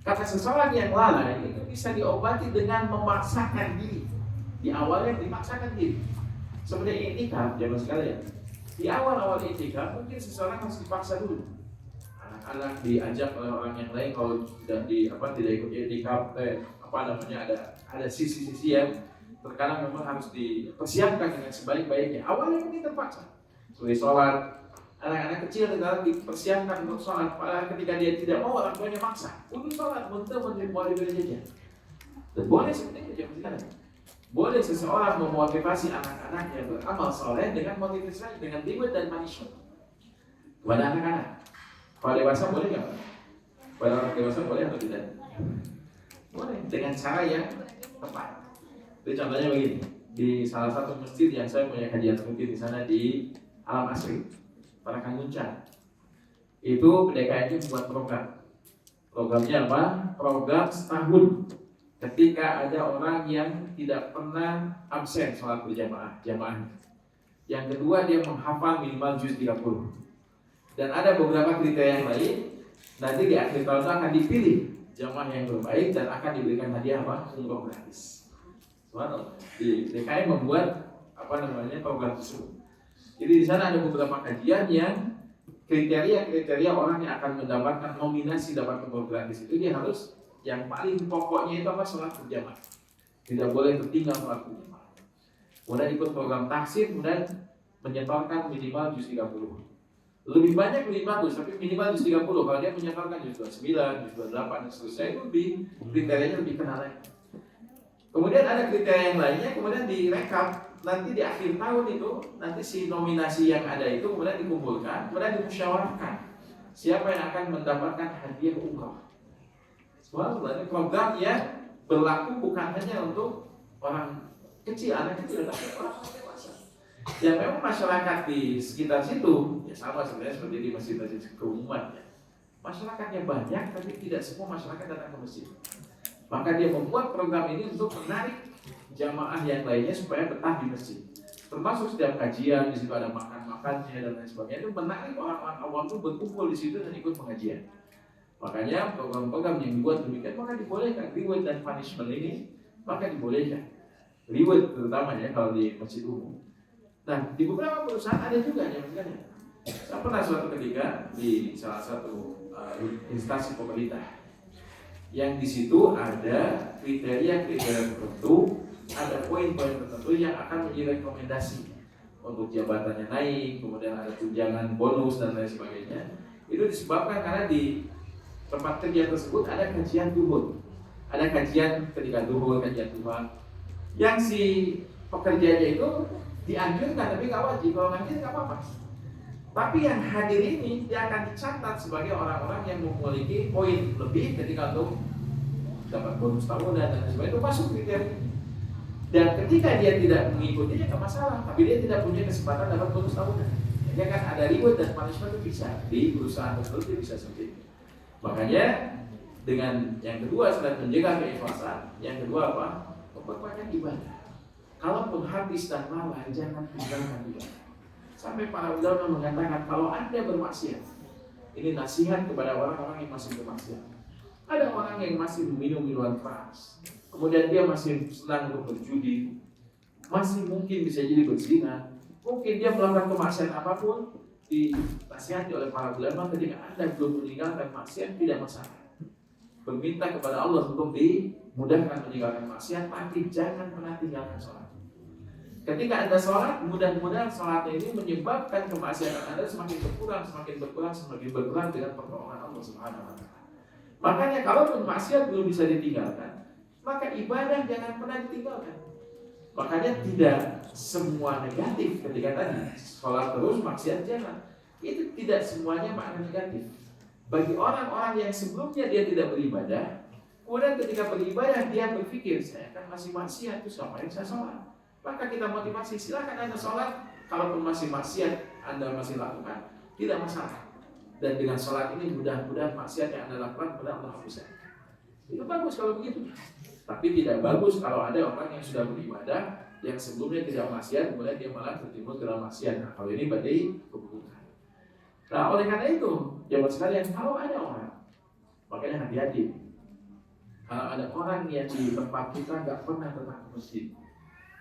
Kata seseorang yang lalai itu bisa diobati dengan memaksakan diri. Di awalnya dipaksakan diri. Seperti iktikaf zaman sekalian. Di awal-awal iktikaf mungkin seseorang harus dipaksa dulu. anak diajak oleh orang yang lain kalau tidak ikut etikap ada sisi-sisi yang terkadang memang harus dipersiapkan dengan sebaik-baiknya. Awalnya ini terpaksa. Seperti sholat, anak-anak kecil terkadang dipersiapkan untuk sholat, padahal ketika dia tidak mau orang tuanya maksa untuk sholat, untuk mau diberi jajan. Dan boleh seperti itu jangan. Boleh seseorang memotivasi anak-anaknya beramal soleh dengan motivasi, dengan reward dan punishment kepada anak-anak. Kalau dewasa boleh nggak? Pada orang dewasa boleh atau tidak? Boleh, dengan cara yang tepat. Jadi contohnya begini, di salah satu masjid yang saya punya kajian rutin di sana di Alam Asri, Parakan Muncang, itu PDKI membuat program. Programnya apa? Program setahun. Ketika ada orang yang tidak pernah absen sholat berjamaah. Yang kedua, dia menghafal minimal juz 30. Dan ada beberapa kriteria yang lain. Nanti di akhir tahun akan dipilih jamaah yang terbaik dan akan diberikan hadiah umroh gratis. Di DKI membuat program tersebut. Jadi di sana ada beberapa kajian yang kriteria orang yang akan mendapatkan nominasi dapat umroh gratis itu dia harus yang paling pokoknya itu sholat berjamaah. Tidak boleh tertinggal sholat berjamaah. Kemudian ikut program tahsin, kemudian menyetorkan minimal juz 30. Lebih banyak lebih bagus, tapi minimal juz 30. Kalau dia menyetorkan juz 29, juz 28 dan seterusnya itu kriterianya lebih kenal lagi. Kemudian ada kriteria yang lainnya, kemudian direkap. Nanti di akhir tahun itu, nanti si nominasi yang ada itu kemudian dikumpulkan, kemudian dimusyawarahkan siapa yang akan mendapatkan hadiah umroh. Sebenarnya program yang berlaku bukan hanya untuk orang kecil, anak kecil, tapi orang dewasa. Ya memang masyarakat di sekitar situ, ya sama sebenarnya seperti di masjid-masjid keumuman ya. Masyarakatnya banyak, tapi tidak semua masyarakat datang ke masjid. Maka dia membuat program ini untuk menarik jamaah yang lainnya supaya betah di masjid. Termasuk setiap kajian, di situ ada makan-makannya dan lain sebagainya. Itu menarik orang-orang awam itu berkumpul di situ dan ikut pengajian. Makanya program-program yang dibuat demikian maka dibolehkan reward dan punishment ini, maka dibolehkan reward terutama ya kalau di masjid umum. Nah di beberapa perusahaan ada juga yang misalnya, saya pernah suatu ketika di salah satu instansi pemerintah yang di situ ada kriteria-kriteria tertentu, ada poin-poin tertentu yang akan menjadi rekomendasi untuk jabatannya naik, kemudian ada tunjangan bonus dan lain sebagainya. Itu disebabkan karena di tempat kerja tersebut ada kajian duhur, ada kajian ketika duhur, kajian duha, yang si pekerjanya itu dianjurkan tapi nggak wajib, kalau ngaji nggak apa-apa. Tapi yang hadir ini dia akan dicatat sebagai orang-orang yang memiliki poin lebih ketika untuk dapat bonus tahunan dan sebagainya, itu masuk kriteria. Dan ketika dia tidak mengikutinya nggak masalah, tapi dia tidak punya kesempatan dapat bonus tahunan. Ya kan ada reward dan punishment itu bisa di perusahaan tersebut bisa seperti itu. Makanya dengan yang kedua selain menjaga keikhlasan, yang kedua apa? Memperbanyak ibadah. Kalaupun habis dan lelah, jangan tinggalkan ibadah. Sampai para ulama mengatakan kalau Anda bermaksiat, ini nasihat kepada orang-orang yang masih bermaksiat. Ada orang yang masih minum minuman keras, kemudian dia masih senang untuk berjudi, masih mungkin bisa jadi berzina, mungkin dia melakukan kemaksiatan apapun. Dinasihati oleh para ulama ketika Anda belum meninggalkan maksiat tidak masalah. Berminta kepada Allah untuk dimudahkan meninggalkan maksiat, tapi jangan pernah tinggalkan sholat. Ketika Anda sholat, mudah-mudahan sholat ini menyebabkan kemaksiatan Anda semakin berkurang dengan pertolongan Allah Subhanahu wa Ta'ala. Makanya kalau maksiat belum bisa ditinggalkan, maka ibadah jangan pernah ditinggalkan. Makanya tidak semua negatif ketika tadi sholat terus maksiat jangan. Itu tidak semuanya makna negatif. Bagi orang-orang yang sebelumnya dia tidak beribadah, kemudian ketika beribadah dia berpikir saya akan masih maksiat, terus ngapain saya sholat? Maka kita motivasi, silakan Anda sholat. Kalaupun masih maksiat Anda masih lakukan, tidak masalah. Dan dengan sholat ini mudah-mudahan maksiat yang Anda lakukan benar-benar hapuskan. Itu bagus kalau begitu. Tapi tidak bagus kalau ada orang yang sudah beribadah yang sebelumnya tidak maksiat, kemudian dia malah tertimbun ke dalam maksiat. Nah, kalau ini berarti keburukan. Nah, oleh karena itu, jemaah sekalian, kalau ada orang, makanya hati-hati. Kalau ada orang yang di tempat kita nggak pernah datang ke masjid,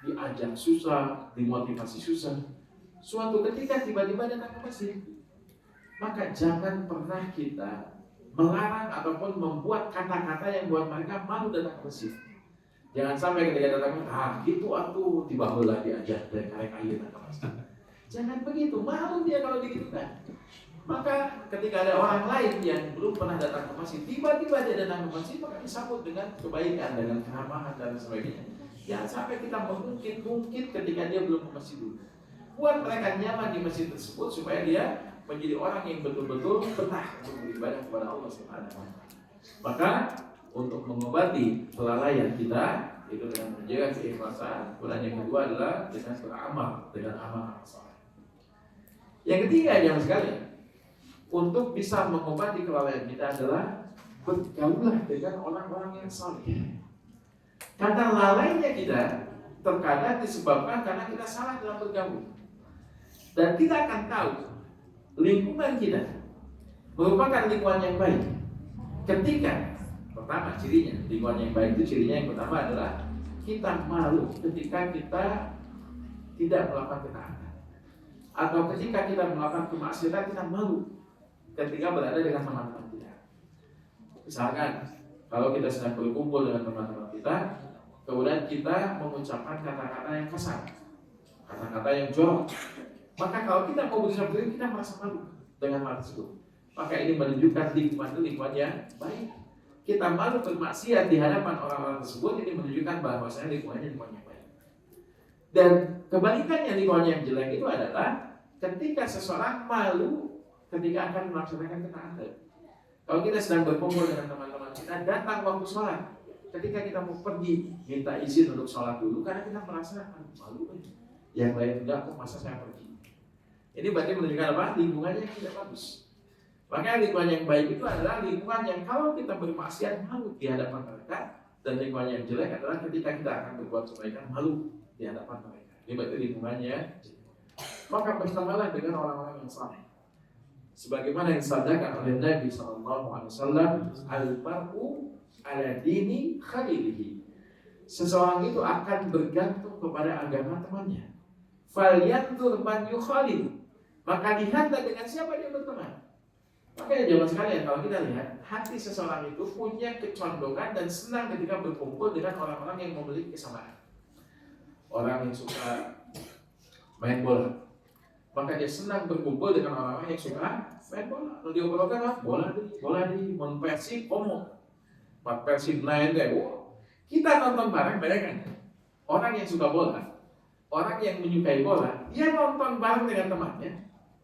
diajak susah, dimotivasi susah, suatu ketika tiba-tiba datang ke masjid, maka jangan pernah kita melarang ataupun membuat kata-kata yang buat mereka malu datang ke masjid. Jangan sampai ketika datang, gitu aku tiba-tiba diajak dari karek air datang ke masjid. Jangan begitu, malu dia kalau digitukan. Maka ketika ada orang lain yang belum pernah datang ke masjid, tiba-tiba dia datang ke masjid, maka disambut dengan kebaikan, dengan keramahan dan sebagainya. Jangan sampai kita mengungkit ketika dia belum ke masjid dulu. Buat mereka nyaman di masjid tersebut supaya dia menjadi orang yang betul-betul betah untuk beribadah kepada Allah Subhanahu wa taala. Maka untuk mengobati kelalaian kita itu dengan menjaga keikhlasan. Kemudian yang kedua adalah dengan beramal dengan amal saleh. Yang ketiga jangan sekali untuk bisa mengobati kelalaian kita adalah bergaulah dengan orang-orang yang saleh. Karena lalainya kita terkadang disebabkan karena kita salah dalam bergaul. Dan kita akan tahu lingkungan kita merupakan lingkungan yang baik ketika pertama cirinya lingkungan yang baik itu cirinya yang pertama adalah kita malu ketika kita tidak melakukan ketaatan atau ketika kita melakukan kemaksiatan kita malu ketika berada dengan teman-teman kita. Misalkan kalau kita sedang berkumpul dengan teman-teman kita kemudian kita mengucapkan kata-kata yang kasar, kata-kata yang jorok, maka kalau kita mau berusaha berdiri kita merasa malu dengan hal tersebut. Maka ini menunjukkan lingkungan yang baik. Kita malu bermaksiat di hadapan orang-orang tersebut, ini menunjukkan bahwasanya lingkungannya yang baik. Dan kebalikannya lingkungan yang jelek itu adalah ketika seseorang malu ketika akan melaksanakan ketaatan. Kalau kita sedang berkumpul dengan teman-teman kita, datang waktu sholat, ketika kita mau pergi minta izin untuk sholat dulu karena kita merasa malu. Yang lain enggak, kok masa saya pergi. Ini berarti menunjukkan apa? Lingkungannya yang tidak bagus. Makanya lingkungan yang baik itu adalah lingkungan yang kalau kita bermaksiat malu di hadapan mereka, dan lingkungan yang jelek adalah ketika kita akan berbuat kebaikan malu di hadapan mereka. Ini berarti lingkungannya. Maka bersamalah dengan orang-orang yang saleh. Sebagaimana yang disabdakan oleh Nabi SAW, al-mar'u ala dini khalilihi. Seseorang itu akan bergantung kepada agama temannya. Falyanzur man yukhalil. Maka lihatlah dengan siapa dia berteman. Makanya zaman sekalian kalau kita lihat hati seseorang itu punya kecondongan dan senang ketika berkumpul dengan orang-orang yang memiliki kesamaan. Orang yang suka main bola, maka dia senang berkumpul dengan orang-orang yang suka main bola. Lalu dia obrolkan bola di Persib Omo, Persib lain deh. Kita nonton bareng, bayangkan orang yang suka bola, orang yang menyukai bola, dia nonton bareng dengan temannya,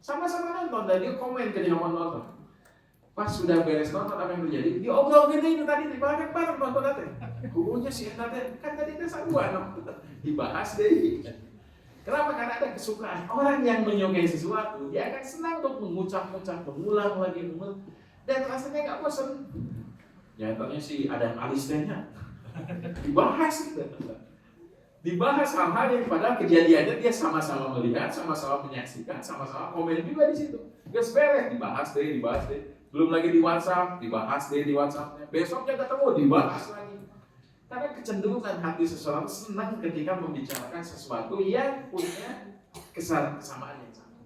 sama-sama nonton dan dia komen ketika mau nonton. Pas sudah beres nonton apa yang terjadi? Dia obrol gini itu tadi dibahas bareng nonton nanti. Gurunya sih nanti kan tadi kita satuan dibahas deh. Kenapa? Karena ada kesukaan. Orang yang menyukai sesuatu, dia akan senang untuk mengucap-ucap, mengulang lagi, dan rasanya nggak bosan. Nyatanya sih ada alisnya. Dibahas hal-hal yang padahal kejadiannya dia sama-sama melihat, sama-sama menyaksikan, sama-sama komen juga di situ. Gak beres, dibahas deh. Belum lagi di WhatsApp, dibahas deh di WhatsAppnya. Besoknya ketemu, dibahas lagi. Karena kecenderungan hati seseorang senang ketika membicarakan sesuatu yang punya kesamaan yang sama.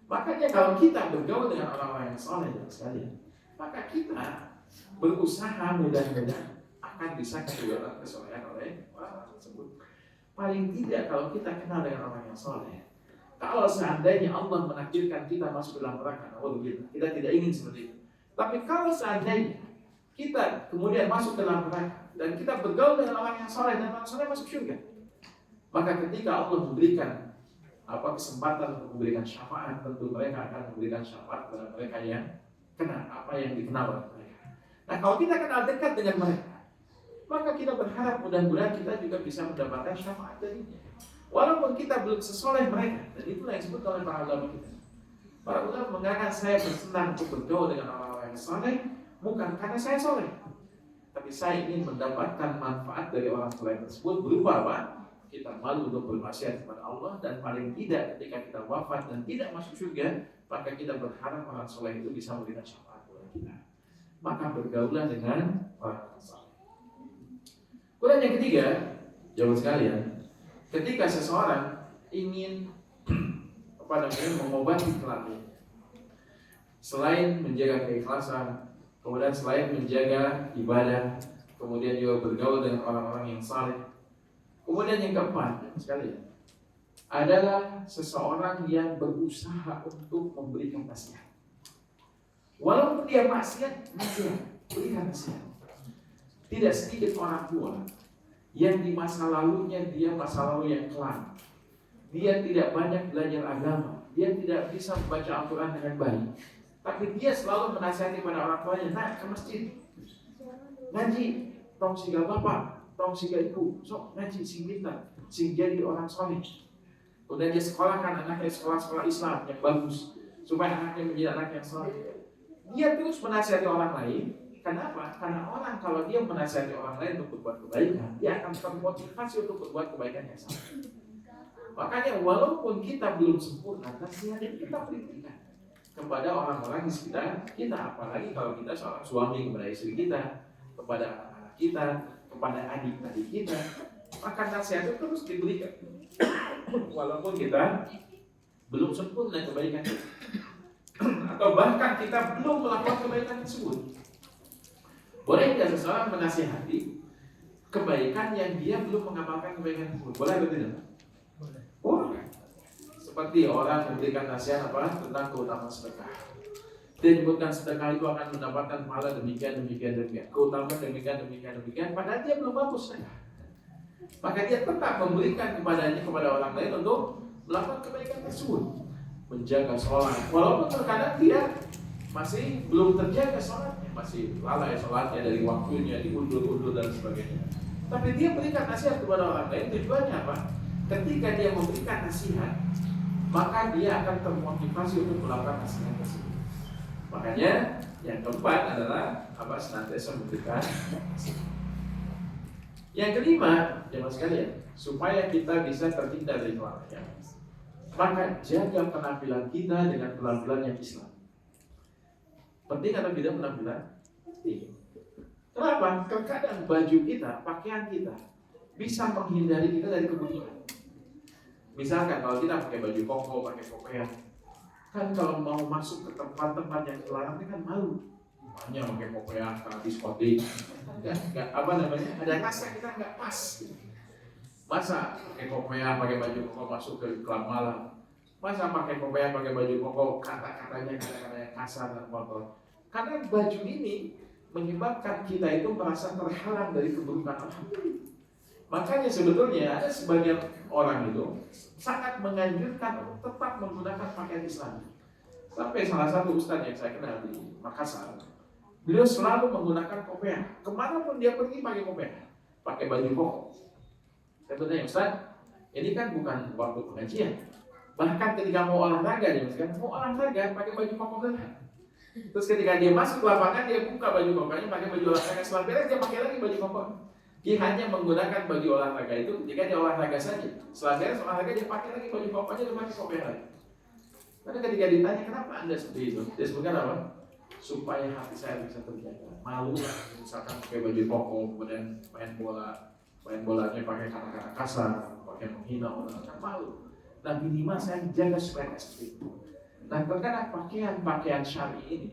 Makanya kalau kita bergaul dengan orang-orang yang soleh dan sekalian, maka kita berusaha mudah-mudahan akan bisa kesolehan oleh orang tersebut. Paling tidak kalau kita kenal dengan orang yang soleh, kalau seandainya Allah menakdirkan kita masuk dalam neraka, kita tidak ingin seperti itu. Tapi kalau seandainya kita kemudian masuk dalam neraka dan kita bergaul dengan orang yang soleh dan orang soleh masuk surga, maka ketika Allah memberikan kesempatan untuk memberikan syafaat, tentu mereka akan memberikan syafaat kepada mereka yang kenal apa yang dikenal oleh mereka. Nah, kalau kita kenal dekat dengan mereka, maka kita berharap mudah-mudahan kita juga bisa mendapatkan syafaat darinya. Walaupun kita belum sesoleh mereka, dan itulah yang disebut oleh para ulama kita. Para ulama mengatakan saya bersenang untuk bergaul dengan orang-orang yang soleh, bukan karena saya soleh, tapi saya ingin mendapatkan manfaat dari orang soleh tersebut berupa apa? Kita malu untuk bermaksiat kepada Allah, dan paling tidak ketika kita wafat dan tidak masuk surga, maka kita berharap orang soleh itu bisa memberikan syafaat kepada kita. Maka bergaulah dengan orang soleh. Kemudian yang ketiga, jawab sekalian, ketika seseorang ingin mengobati kelalaian, Selain menjaga keikhlasan, kemudian selain menjaga ibadah, kemudian juga bergaul dengan orang-orang yang saleh. Kemudian yang keempat sekali adalah seseorang yang berusaha untuk memberikan nasihat. Walaupun dia maksiat, berikan nasihat. Tidak sedikit orang tua yang di masa lalunya dia masa lalu yang kelam. Dia tidak banyak belajar agama, dia tidak bisa membaca Al-Quran dengan baik, tapi dia selalu menasihati pada orang tuanya, nak ke masjid, ngaji, tong siga bapak, tong siga ibu, sok ngaji, sing pintar, sing jadi orang soleh. Udah dia sekolahkan anaknya sekolah-sekolah Islam yang bagus, supaya anaknya menjadi anak yang soleh. Dia terus menasihati orang lain. Kenapa? Karena orang kalau dia menasihati orang lain untuk berbuat kebaikan, dia akan termotivasi untuk berbuat kebaikan yang sama. Makanya walaupun kita belum sempurna, nasihatnya kita berikan kepada orang-orang di sekitar kita, apalagi kalau kita seorang suami kepada istri kita, kepada anak-anak kita, kepada adik-adik kita, maka nasihat itu terus diberikan. Walaupun kita belum sempurna kebaikan kita, atau bahkan kita belum melakukan kebaikan tersebut. Boleh tidak seseorang menasihati kebaikan yang dia belum mengamalkan kebaikan tersebut? Boleh atau tidak? Boleh. Seperti orang memberikan nasihat tentang keutamaan sedekah. Dia menyebutkan sedekah itu akan mendapatkan pahala demikian. Keutamaan demikian. Padahal dia belum mampu sedekah. Maka dia tetap memberikan kepada orang lain untuk melakukan kebaikan tersebut. Menjaga sholat. Walaupun terkadang dia masih belum terjaga sholatnya, masih lalai sholatnya dari waktunya, diundur-undur dan sebagainya. Tapi dia berikan nasihat kepada orang lain, tujuannya apa? Ketika dia memberikan nasihat, maka dia akan termotivasi untuk melakukan nasihat tersebut. Makanya yang keempat adalah senantiasa memberikan nasihat. Yang kelima, jemaah sekalian, supaya kita bisa terhindar dari kelalaian, maka jaga penampilan kita dengan penampilan yang Islam. Penting atau tidak penampilan? Penting. Kenapa? Terkadang baju kita, pakaian kita bisa menghindari kita dari kebutuhan. Misalkan kalau kita pakai baju koko, pakai kopiah, kan kalau mau masuk ke tempat-tempat yang terlarang ini kan malu. Hanya pakai kopiah, diskotik, ada rasa kita nggak pas. Masa pakai kopiah, pakai baju koko masuk ke klub malam? Masa pakai kopiah, pakai baju koko kata-katanya kasar dan kotor? Karena baju ini menyebabkan kita itu merasa terhalang dari keburukan orang. Makanya sebetulnya ada sebagian orang itu sangat menganjurkan untuk tetap menggunakan pakaian Islam. Sampai salah satu ustadz yang saya kenal di Makassar, beliau selalu menggunakan kopiah. Kemanapun dia pergi pakai kopiah, pakai baju koko. Saya tanya, Ustaz, ini kan bukan waktu pengajian. Bahkan ketika mau olahraga, pakai baju koko kan. Terus ketika dia masuk ke lapangan, dia buka baju kokonya, pakai baju olahraga. Setelah beres, dia pakai lagi baju koko. Dia hanya menggunakan baju olahraga itu ketika dia olahraga saja. Setelah beres olahraga, dia pakai lagi baju kokonya, dia pakai kopiah lagi. Karena ketika ditanya, kenapa Anda seperti itu? Dia sebutkan apa? Supaya hati saya bisa terjaga. Malu lah, misalkan pakai baju koko, kemudian main bolanya pakai kata-kata kasar, pakai menghina orang, kan malu. Nah minimal saya jaga supaya seperti itu. Nah terkadang pakaian syar'i ini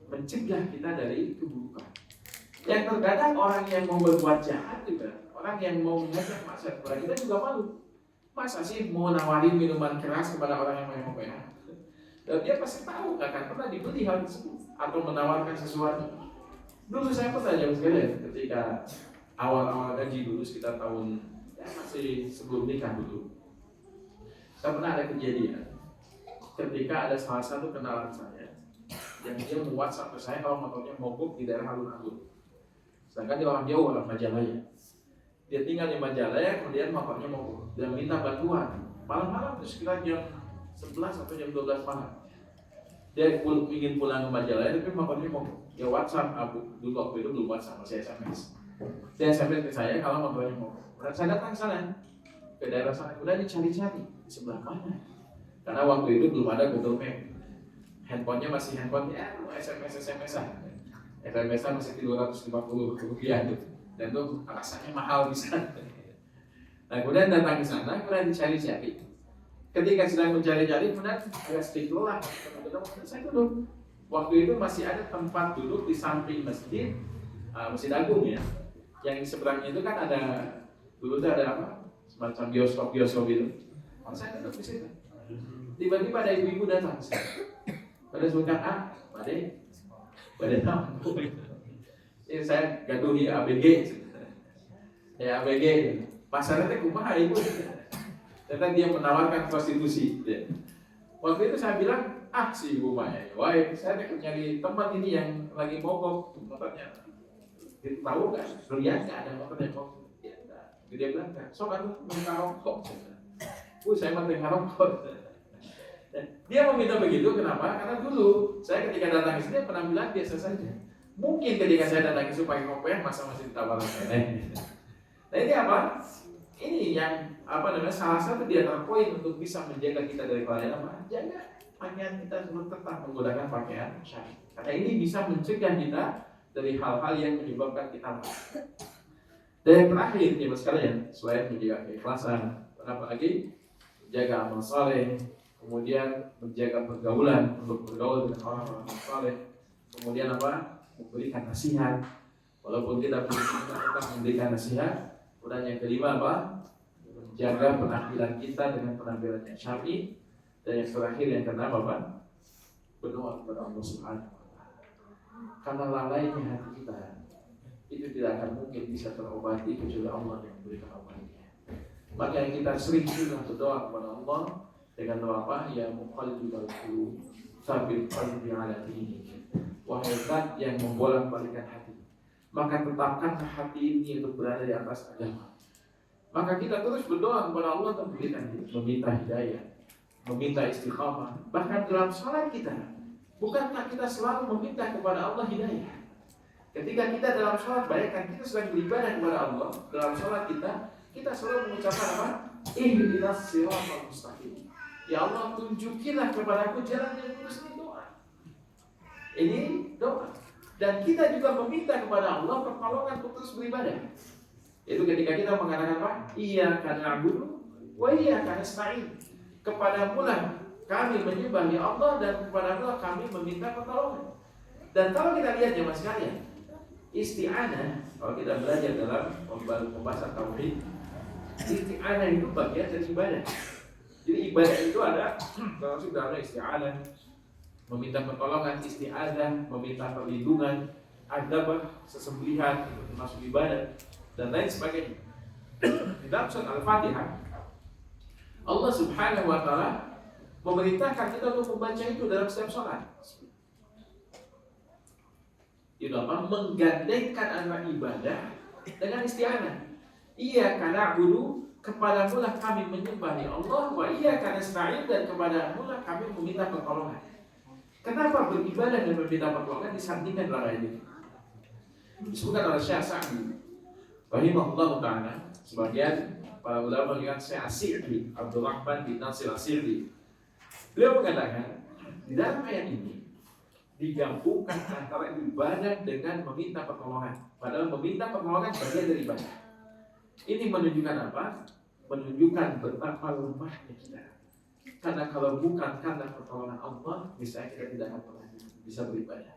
mencegah kita dari keburukan. Yang terkadang orang yang mau berbuat jahat juga, orang yang mau mengajak maksiat kepada kita juga malu. Masa sih mau nawarin minuman keras kepada orang yang mau kopiah? Dan dia pasti tahu gak akan pernah dibeli hal tersebut atau menawarkan sesuatu. Dulu saya pernah jauh sekali ketika awal-awal gaji dulu sekitar tahun masih sebelum nikah dulu. Saya pernah ada kejadian ketika ada salah satu kenalan saya yang dia WhatsApp ke saya kalau motornya mogok di daerah alun-alun. Sedangkan dia orang jauh, orang Majalaya. Dia tinggal di Majalaya, kemudian motornya mogok. Dia minta bantuan. Malam-malam itu sekitar jam 11 atau jam 12 malam. Dia ingin pulang ke Majalaya, tapi motornya mogok. Dia WhatsApp, dulu waktu itu belum WhatsApp, masih SMS. Dia SMS ke saya kalau motornya mogok. Dan saya datang ke sana, ke daerah sana, kemudian dicari-cari di sebelah mana. Karena waktu itu belum ada Google Map. Handphonenya masih handphone SMS-an. SMS-an masih 250 rupiah itu. Dan itu rasanya mahal di sana. Nah kemudian datang ke sana, kemudian dicari-cari. Ketika sedang mencari-cari, kemudian agak sedikit lelah. Saya duduk. Waktu itu masih ada tempat duduk di samping masjid, Masjid Agung ya. Yang di seberangnya itu kan ada, dulu itu ada apa? Semacam bioskop itu. Saya duduk di situ. Tiba-tiba ada ibu-ibu datang. Pada sebutkan pada tamu. Ini saya gaduhi ABG. Ya ABG. Pasarnya teh kumaha ibu. Ternyata dia menawarkan prostitusi. Waktu itu saya bilang, si ibu mah ya, wah saya nyari teman ini yang lagi mogok motornya. Tahu nggak? Lihat nggak ada motor yang mogok? Ya, dia bilang nggak. Sok aku minta rokok. Saya mau minta rokok. Dia meminta begitu, kenapa? Karena dulu saya ketika datang ke sini penampilan biasa saja. Mungkin ketika saya datang ke sini pakai kopiah, masa masih ditawaran nenek. Nah ini apa? Ini yang salah satu di antara poin untuk bisa menjaga kita dari kelalaian apa? Jaga pakaian kita sebelum tetap menggunakan pakaian syar'i. Karena ini bisa mencegah kita dari hal-hal yang menyebabkan kita marah. Dan yang terakhir, teman sekalian, selain menjaga keikhlasan, apalagi menjaga amal saleh, kemudian menjaga pergaulan untuk bergaul dengan orang-orang saleh, kemudian memberikan nasihat, walaupun kita tetap memberikan nasihat. Kemudian yang kelima menjaga penampilan kita dengan penampilan yang syar'i. Dan yang terakhir yang keenam berdoa kepada Allah Subhanahu wa Ta'ala. Karena lalainya hati kita itu tidak akan mungkin bisa terobati kecuali Allah yang memberikan obatnya. Maka yang kita sering juga berdoa kepada Allah dengan doa apa? Ya muqallibal qulub, tsabbit qalbi ala dinik. Wahai Zat yang membolak-balikkan hati, maka tetapkanlah hati ini untuk berada di atas agama. Maka kita terus berdoa kepada Allah untuk meminta hidayah, meminta istiqamah. Bahkan dalam salat kita, bukankah kita selalu meminta kepada Allah hidayah? Ketika kita dalam salat, bayangkan kita sedang beribadah kepada Allah. Dalam salat kita selalu mengucapkan apa? Ihdinas siratal mustaqim. Ya Allah, tunjukilah kepadaku jalan yang lurus. Ini doa. Ini doa. Dan kita juga meminta kepada Allah pertolongan untuk terus beribadah. Itu ketika kita mengatakan apa? Iyyaka na'budu wa iyyaka nasta'in. Kepadamu lah kami menyembah ya Allah, dan kepadamu lah kami meminta pertolongan. Dan kalau kita lihat jemaah sekalian, isti'anah, kalau kita belajar dalam pembahasan tauhid, isti'anah itu bagian dari ibadah. Jadi ibadah itu ada termasuk dalam isti'anah, meminta pertolongan, isti'adzah, meminta perlindungan, ada sesembelihan, termasuk ibadah dan lain sebagainya. Di dalam surat Al-Fatihah, Allah Subhanahu wa Ta'ala memerintahkan kita untuk membaca itu dalam setiap sholat. Itu menggandengkan antara ibadah dengan isti'anah. Iyyaka na'budu, kepadamu lah kami menyembah ya Allah, wa iyyaka nasta'in, dan kepadamu lah kami meminta pertolongan. Kenapa beribadah dan meminta pertolongan disandingkan dalam ayat ini? Disebutkan oleh Syekh Sa'di rahimahullah ta'ala, sebagian para ulama mengatakan Syekh As-Sirdi, Abdurrahman bin Nasir As-Sirdi. Beliau mengatakan di dalam ayat ini digabungkan antara ibadah dengan meminta pertolongan. Padahal meminta pertolongan bagian dari ibadah. Ini menunjukkan apa? Menunjukkan betapa lemahnya kita. Karena kalau bukan karena pertolongan Allah, misalnya kita tidak akan pernah bisa beribadah.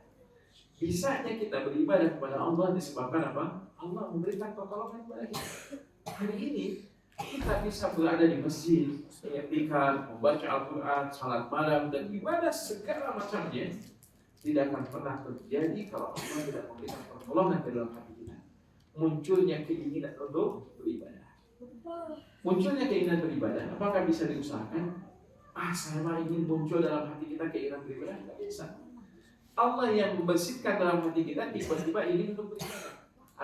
Bisanya kita beribadah kepada Allah disebabkan apa? Allah memberikan pertolongan kepada kita. Hari ini kita bisa berada di masjid, i'tikaf, membaca Al-Quran, salat malam, dan ibadah segala macamnya tidak akan pernah terjadi kalau Allah tidak memberikan pertolongan ke dalam hati kita. Munculnya keinginan untuk beribadah. Munculnya keinginan beribadah, apakah bisa diusahakan? Saya ingin muncul dalam hati kita keinginan beribadah, tidak bisa. Allah yang membersihkan dalam hati kita tiba-tiba ingin untuk beribadah.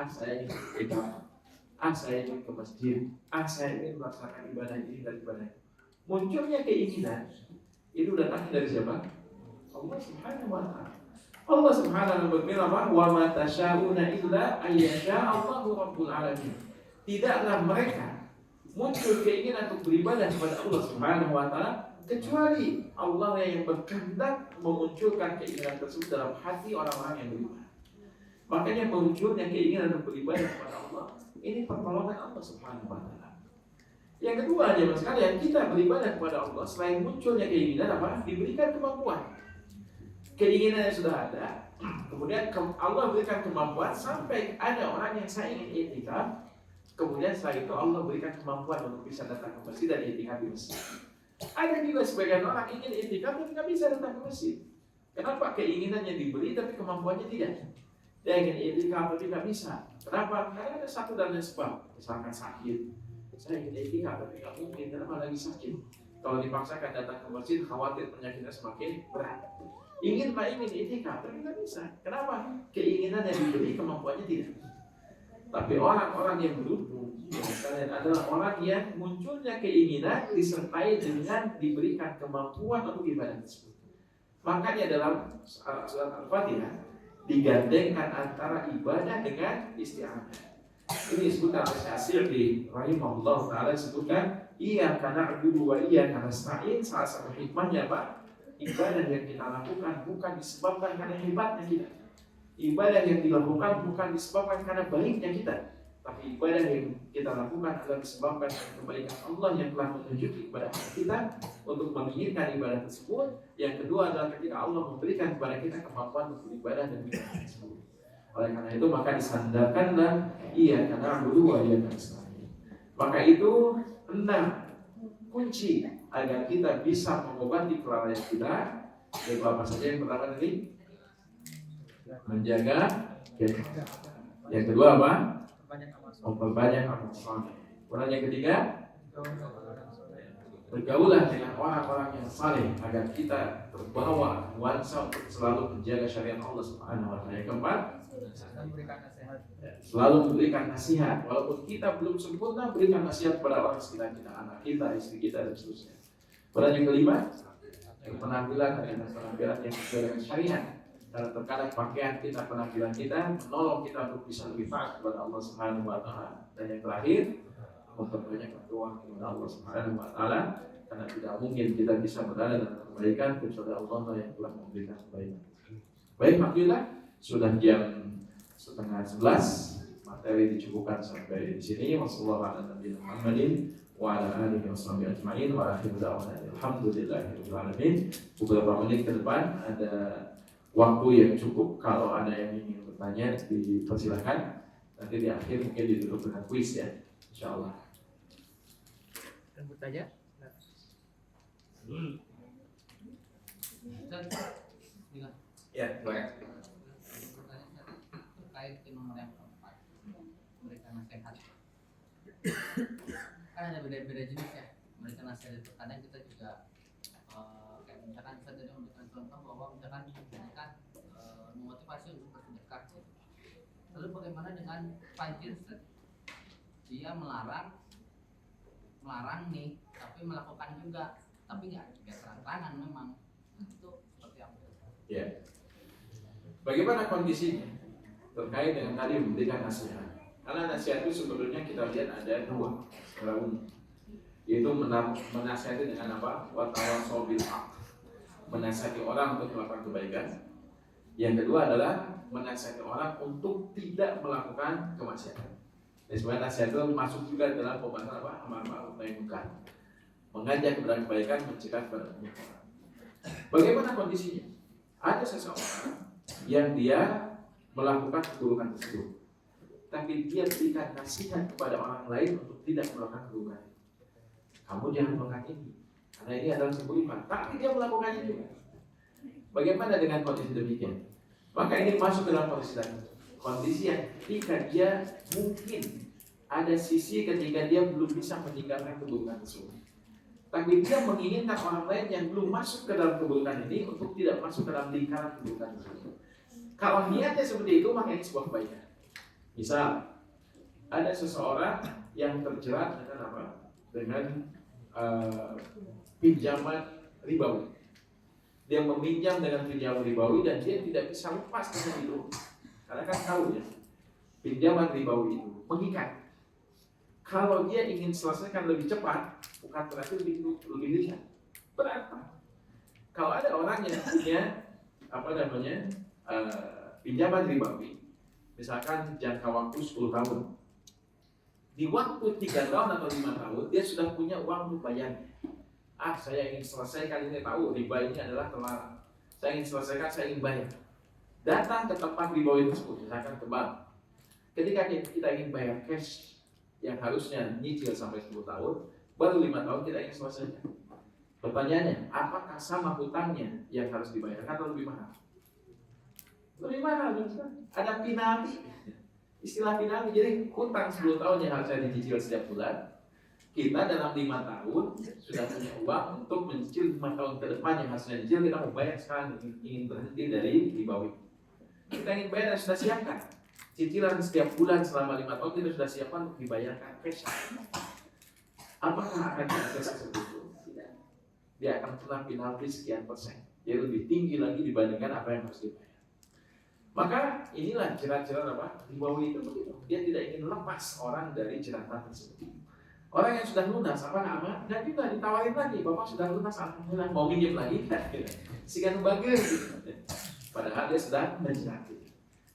Saya ingin beribadah. Saya ingin ke masjid. Saya ingin melaksanakan ibadah ini dan ibadah ini. Munculnya keinginan itu datangnya dari siapa? Allah Subhanahu wa Ta'ala. Allah Subhanahu wa Ta'ala wa ma tasyauna illa ayyasha Allahu rabbul alamin. Tidaklah mereka muncul keinginan untuk beribadah kepada Allah Subhanahu wa Ta'ala kecuali Allah yang berkehendak memunculkan keinginan tersebut dalam hati orang-orang yang beribadah. Makanya munculnya keinginan untuk beribadah kepada Allah, ini pertolongan Allah Subhanahu wa Ta'ala. Yang kedua, jemaah sekalian, kita beribadah kepada Allah selain munculnya keinginan apa? Diberikan kemampuan. Keinginan yang sudah ada, kemudian Allah berikan kemampuan sampai ada orang yang saya ingin i'tikaf. Kemudian setelah itu Allah berikan kemampuan untuk bisa datang ke masjid dan i'tikaf di masjid. Ada juga sebagian orang ingin i'tikaf tapi nggak bisa datang ke masjid. Kenapa? Keinginannya diberi tapi kemampuannya tidak. Dia ingin i'tikaf tapi nggak bisa. Kenapa? Karena ada satu dan lain sebab. Misalkan sakit. Saya ingin i'tikaf tapi nggak mungkin karena lagi sakit. Kalau dipaksakan datang ke masjid, khawatir penyakitnya semakin berat. Ingin i'tikaf tapi nggak bisa. Kenapa? Keinginan yang diberi, kemampuannya tidak. Tapi orang-orang yang beruntung kalian adalah orang yang munculnya keinginan disertai dengan diberikan kemampuan untuk ibadah tersebut. Makanya dalam surat Al-Fatihah digandengkan antara ibadah dengan isti'anah. Ini disebutkan oleh Syafi'i rahimahullah taala, disebutkan iyyaka na'budu wa iyyaka nasta'in. Salah satu hikmahnya apa? Ibadah yang kita lakukan bukan disebabkan karena hebatnya kita. Ibadah yang dilakukan bukan disebabkan karena baiknya kita, tapi ibadah yang kita lakukan adalah disebabkan karena kebaikan Allah yang telah menunjuki kepada kita untuk menginginkan ibadah tersebut. Yang kedua adalah ketika Allah memberikan kepada kita kemampuan untuk ibadah dan ibadah tersebut. Oleh karena itu maka disandarkanlah iyyaka na'budu wa iyyaka nasta'in. Maka itu 6 kunci agar kita bisa mengobati kelalaian kita. Yaitu apa saja? Yang pertama tadi menjaga kita. Yang kedua apa? Memperbanyak amal saleh. Kemudian yang ketiga, bergaulah dengan orang-orang yang saleh agar kita terbawa nuansa untuk selalu menjaga syariat Allah Subhanahu wa taala. Yang keempat, selalu memberikan nasihat. Walaupun kita belum sempurna, berikan nasihat kepada orang sekitar kita, anak kita, istri kita, dan seterusnya. Kemudian yang kelima, penampilan yang sesuai dengan syariat. Karena terkadang pakaian kita, penampilan kita menolong kita untuk bisa lebih taat kepada Allah Subhanahu wa taala. Dan yang terakhir, memperbanyak berdoa kepada Allah Subhanahu wa taala, karena tidak mungkin kita bisa berada dalam kebaikan kecuali Allah yang telah memberikan kebaikan. Baik, alhamdulillah sudah jam 10:30, materi dicukupkan sampai di sini. Wassalamualaikum warahmatullahi wabarakatuh. Beberapa menit ke depan ada waktu yang cukup. Kalau ada yang ingin bertanya dipersilahkan. Nanti di akhir mungkin ditutup dengan kuis ya, insyaallah. Dan bertanya? Ya, silakan. Terkait nomor yang keempat, memberikan nasihat. Kan ada beda-beda jenis ya. Memberikan nasihat itu kadang kita juga kayak misalkan kita tadi memberikan contoh bahwa misalkan memberikan memotivasi untuk bersedekah. Lalu bagaimana dengan fajir? Dia melarang nih, tapi melakukan juga, tapi nggak terang-terangan memang. Itu seperti apa? Ya. Bagaimana kondisinya terkait dengan tadi memberikan nasihat? Karena nasihat itu sebetulnya kita lihat ada dua secara umum, yaitu menasihati dengan apa? Watawasau bil haq, menasihati orang untuk melakukan kebaikan. Yang kedua adalah menasihati orang untuk tidak melakukan kemaksiatan. Dan sebenarnya nasihat itu masuk juga dalam pembahasan apa? Amar ma'ruf nahi munkar, mengajak kepada kebaikan, mencegah kepada kemungkaran. Bagaimana kondisinya? Ada seseorang yang dia melakukan keburukan tersebut, tapi dia berikan nasihat kepada orang lain untuk tidak melakukan keburukan. Kamu jangan melakukan ini, karena ini adalah keburukan. Tapi dia melakukannya juga. Bagaimana dengan kondisi demikian? Maka ini masuk dalam kondisi yang ketika dia mungkin ada sisi ketika dia belum bisa meninggalkan keburukan tersebut, tapi dia menginginkan orang lain yang belum masuk ke dalam keburukan ini untuk tidak masuk ke dalam lingkaran keburukan tersebut. Kalau niatnya seperti itu, maka ini sebuah kebaikan. Misal ada seseorang yang terjerat dengan apa? Dengan pinjaman ribawi. Dia meminjam dengan pinjaman ribawi dan dia tidak bisa lepas dengan itu. Karena kan tahu ya, pinjaman ribawi itu mengikat. Kalau dia ingin selesaikan lebih cepat, bukan berarti lebih ringan. Berapa? Kalau ada orang yang punya pinjaman ribawi, misalkan jangka waktu 10 tahun, Di waktu 3 tahun atau 5 tahun dia sudah punya uang untuk bayarnya. Saya ingin selesaikan ini, tahu riba ini adalah terlarang. Saya ingin selesaikan, saya ingin bayar. Datang ke tempat riba tersebut, misalkan ke bank. Ketika kita ingin bayar cash yang harusnya nyicil sampai 10 tahun, baru 5 tahun kita ingin selesaikan. Pertanyaannya, apakah sama hutangnya yang harus dibayarkan atau lebih mahal? Lebih mahal, ada penalti. Istilah penalti, jadi hutang 10 tahun yang harusnya dicicil setiap bulan, kita dalam 5 tahun sudah punya uang untuk mencicil 5 tahun ke depan yang harusnya dicicil, kita mau bayar sekarang, ingin berhenti dari ribawi. Kita ingin bayar dan sudah siapkan. Cicilan setiap bulan selama 5 tahun kita sudah siapkan untuk dibayarkan cash. Apakah akan ada seperti itu? Tidak. Dia akan kena penalti sekian persen. Dia lebih tinggi lagi dibandingkan apa yang harus dibayar. Maka inilah jerat-jerat apa? Ribawi itu begitu. Dia tidak ingin lepas orang dari jeratan tersebut. Orang yang sudah lunas apa nama? Dan juga ditawarin lagi, Bapak sudah lunas, alhamdulillah, mau minjem lagi? Sikan bagus. Padahal dia sudah menjerati.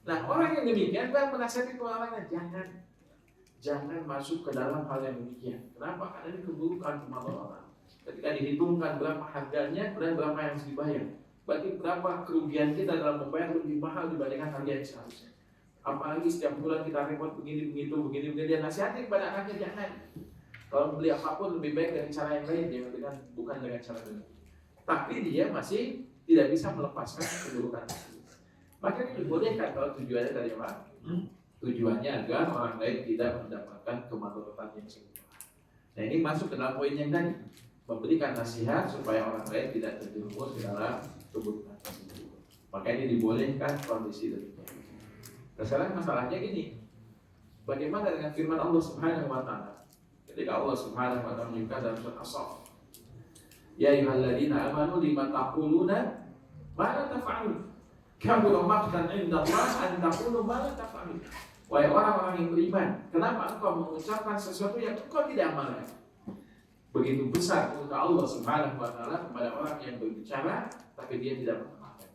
Nah, orang yang demikian kan menasihati orang lain, jangan masuk ke dalam hal yang demikian. Kenapa? Karena ini keburukan kemaluan orang. Ketika dihitungkan berapa harganya dan berapa yang harus dibayar, berarti berapa kerugian kita dalam membayar lebih mahal dibandingkan harga yang seharusnya. Apalagi setiap bulan kita repot begini dia nasihati kepada anaknya, jangan. Kalau beli apapun lebih baik dengan cara yang lain, bukan dengan cara ini. Tapi dia masih tidak bisa melepaskan keburukan tersebut. Maka ini dibolehkan kalau tujuannya tadi apa? Tujuannya agar orang lain tidak mendapatkan kemaslahatan yang serupa. Nah, ini masuk ke dalam poin yang tadi, memberikan nasihat supaya orang lain tidak terjerumus ke dalam keburukan tersebut. Maka ini dibolehkan kondisi demikian. Nah, sekarang masalahnya gini, bagaimana dengan firman Allah Subhanahu wa Ta'ala? Ketika Allah Subhanahu wa Ta'ala menyebutkan dalam surat As-Saff, ya ayyuhalladzina amanu lima taquluna ma la taf'alun. Kabura maqtan 'inda Allah an taqulu ma la taf'alun. Wahai orang-orang yang beriman, kenapa engkau mengucapkan sesuatu yang engkau tidak amalkan? Begitu besar untuk Allah Subhanahu wa Ta'ala kepada orang yang berbicara tapi dia tidak mengamalkan.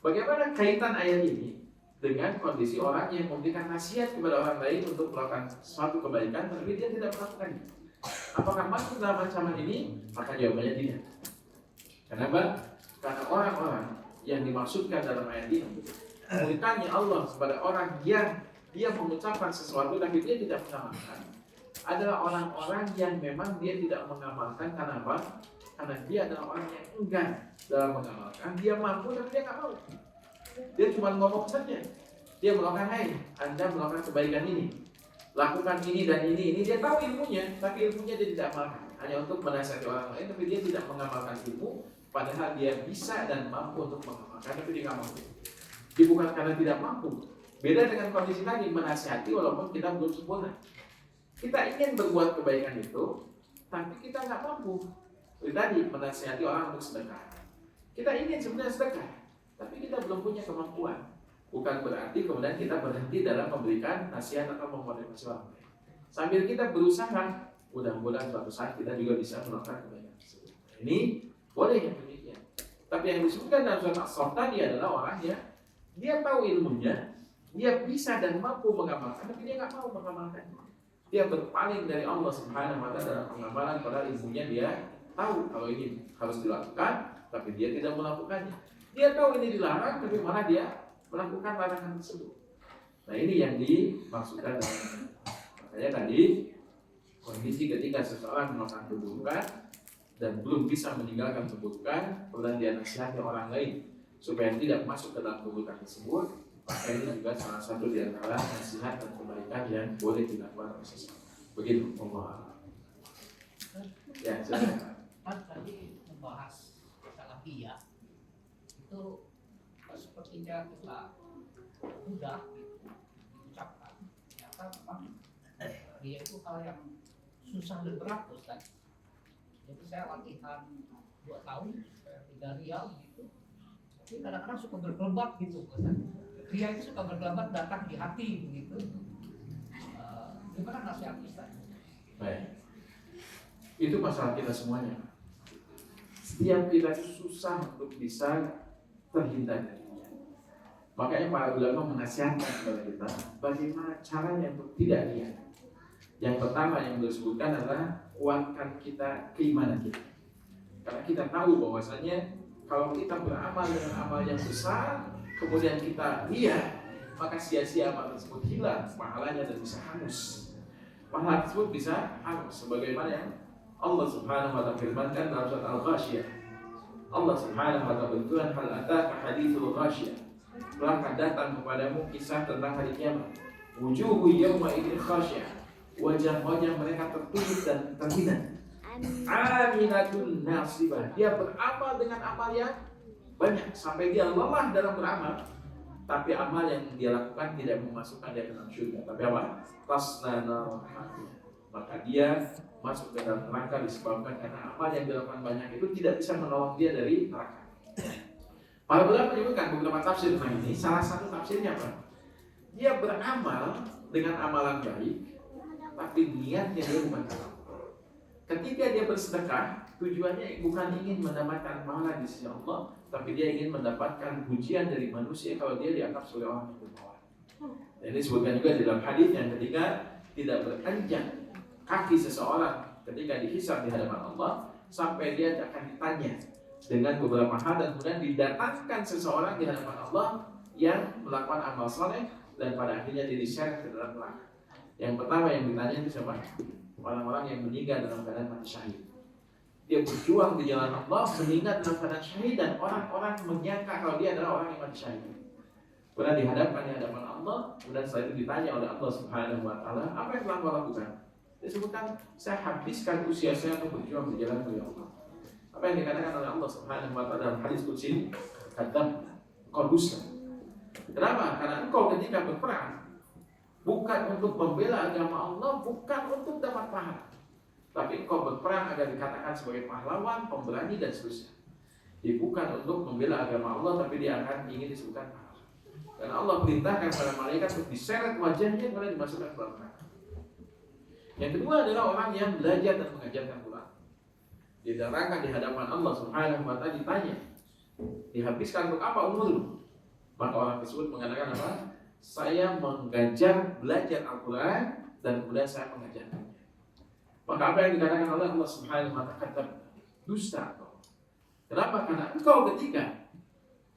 Bagaimana kaitan ayat ini dengan kondisi orang yang memberikan nasihat kepada orang lain untuk melakukan suatu kebaikan tapi dia tidak melakukannya? Apakah masuk dalam ancaman ini? Maka jawabannya tidak. Kenapa? Karena orang-orang yang dimaksudkan dalam ayat ini, murkanya Allah kepada orang yang dia mengucapkan sesuatu tapi dia tidak mengamalkan, adalah orang-orang yang memang dia tidak mengamalkan. Karena apa? Karena dia adalah orang yang enggan dalam mengamalkan. Dia mampu tapi dia nggak mau. Dia cuma ngomong saja. Dia melakukan, hai, Anda melakukan kebaikan ini, lakukan ini dan ini. Dia tahu ilmunya, tapi ilmunya dia tidak amalkan. Hanya untuk menasihati orang lain, tapi dia tidak mengamalkan ilmu. Padahal dia bisa dan mampu untuk mengamalkan, tapi dia nggak mampu. Dia bukan karena tidak mampu. Beda dengan kondisi tadi, menasihati walaupun kita belum sempurna. Kita ingin berbuat kebaikan itu, tapi kita nggak mampu. Seperti tadi, menasihati orang untuk sedekah. Kita ingin sebenarnya sedekah, tapi kita belum punya kemampuan. Bukan berarti kemudian kita berhenti dalam memberikan nasihat atau memotivasi orang lain. Sambil kita berusaha, mudah-mudahan suatu saat kita juga bisa melakukan kebaikan tersebut. Ini boleh yang demikian. Tapi yang disebutkan dalam surat As-Saff tadi adalah orang yang dia tahu ilmunya, dia bisa dan mampu mengamalkan, tapi dia nggak mau mengamalkan. Dia berpaling dari Allah Subhanahu wa Ta'ala dalam pengamalan, padahal ilmunya dia tahu kalau ini harus dilakukan, tapi dia tidak melakukannya. Dia tahu ini dilarang, tapi malah dia melakukan larangan tersebut. Nah, ini yang dimaksudkan dalam makanya tadi kondisi ketika seseorang melakukan keburukan dan belum bisa meninggalkan keburukan, kemudian dia nasihati orang lain supaya tidak masuk ke dalam keburukan tersebut, maka ini juga salah satu di antara nasihat dan kebaikan yang boleh dilakukan oleh seseorang. Begitu, Allah. Ya, silakan. Tadi membahas salafiyah itu sepertinya kita mudah diucapkan. Ternyata memang dia itu hal yang susah dan berat, Ustaz. Jadi saya latihan 2 tahun, 3 rial gitu. Tapi kadang-kadang suka berkelebat gitu, Ustaz. Dia itu suka berkelebat datang di hati begitu. Gimana nasihat Ustaz? Baik. Itu masalah kita semuanya. Setiap kita itu susah untuk bisa terhindar darinya. Makanya para ulama menasihatkan kepada kita bagaimana caranya untuk tidak riya. Yang pertama yang disebutkan adalah kuatkan kita keimanan kita. Karena kita tahu bahwasanya kalau kita beramal dengan amal yang besar, kemudian kita lihat, maka sia-sia amal tersebut hilang, pahalanya dan bisa hangus. Pahala tersebut bisa hangus, sebagaimana yang Allah Subhanahu wa Ta'ala firmankan dalam surat Al-Ghasyiyah. Allah Subhanahu wa Ta'ala berfirman, hal ataka hadithul ghasyiyah, telah akan datang kepadamu kisah tentang hari kiamat. Wujuhu yawma idzin khasyiyah, wajah-wajah mereka tertutup dan terhina. Aminatun nasibah, dia beramal dengan amal yang banyak sampai dia lelah dalam beramal, tapi amal yang dia lakukan tidak memasukkan dia ke dalam surga, tapi apa? Tasna nar, maka dia masuk ke dalam neraka disebabkan karena amal yang dilakukan banyak itu tidak bisa menolong dia dari neraka. Para ulama menyebutkan beberapa tafsir tentang ini. Salah satu tafsirnya apa? Dia beramal dengan amalan baik, tapi niatnya dia bukan halal. Ketika dia bersedekah, tujuannya bukan ingin mendapatkan pahala di sisi Allah, tapi dia ingin mendapatkan pujian dari manusia kalau dia dianggap sebagai orang yang dermawan. Jadi disebutkan juga di dalam hadis yang ketika tidak beranjak kaki seseorang ketika dihisab di hadapan Allah sampai dia akan ditanya dengan beberapa hal, dan kemudian didatangkan seseorang di hadapan Allah yang melakukan amal soleh dan pada akhirnya dia diseret ke dalam neraka. Yang pertama yang ditanya itu siapa? Orang-orang yang meninggal dalam keadaan mati syahid. Dia berjuang di jalan Allah, meninggal dalam keadaan syahid, dan orang-orang menyangka kalau dia adalah orang yang mati syahid. Kemudian dihadapkan di hadapan Allah, kemudian setelah itu ditanya oleh Allah Subhanahu wa Ta'ala, apa yang telah kau lakukan? Disebutkan, saya habiskan usia saya untuk berjuang di jalan Allah. Apa yang dikatakan oleh Allah Subhanahu wa Ta'ala dalam hadis qudsi, kata engkau dusta. Kenapa? Karena engkau ketika berperang bukan untuk membela agama Allah, bukan untuk dapat pahala, tapi engkau berperang agar dikatakan sebagai pahlawan, pemberani dan seterusnya. Dia bukan untuk membela agama Allah, tapi dia akan ingin disebutkan pahala. Dan Allah perintahkan pada malaikat untuk diseret wajahnya kemudian dimasukkan ke dalam neraka. Yang kedua adalah orang yang belajar dan mengajarkan Quran. Diterangkan di hadapan Allah Subhanahu wa Ta'ala, ditanya, dihabiskan untuk apa umur? Maka orang tersebut mengatakan apa? Saya mengajar belajar Al-Quran dan kemudian saya mengajarkannya. Maka apa yang dikatakan oleh Allah Subhanahu wa Ta'ala, kata dusta kau. Kenapa? Karena engkau ketika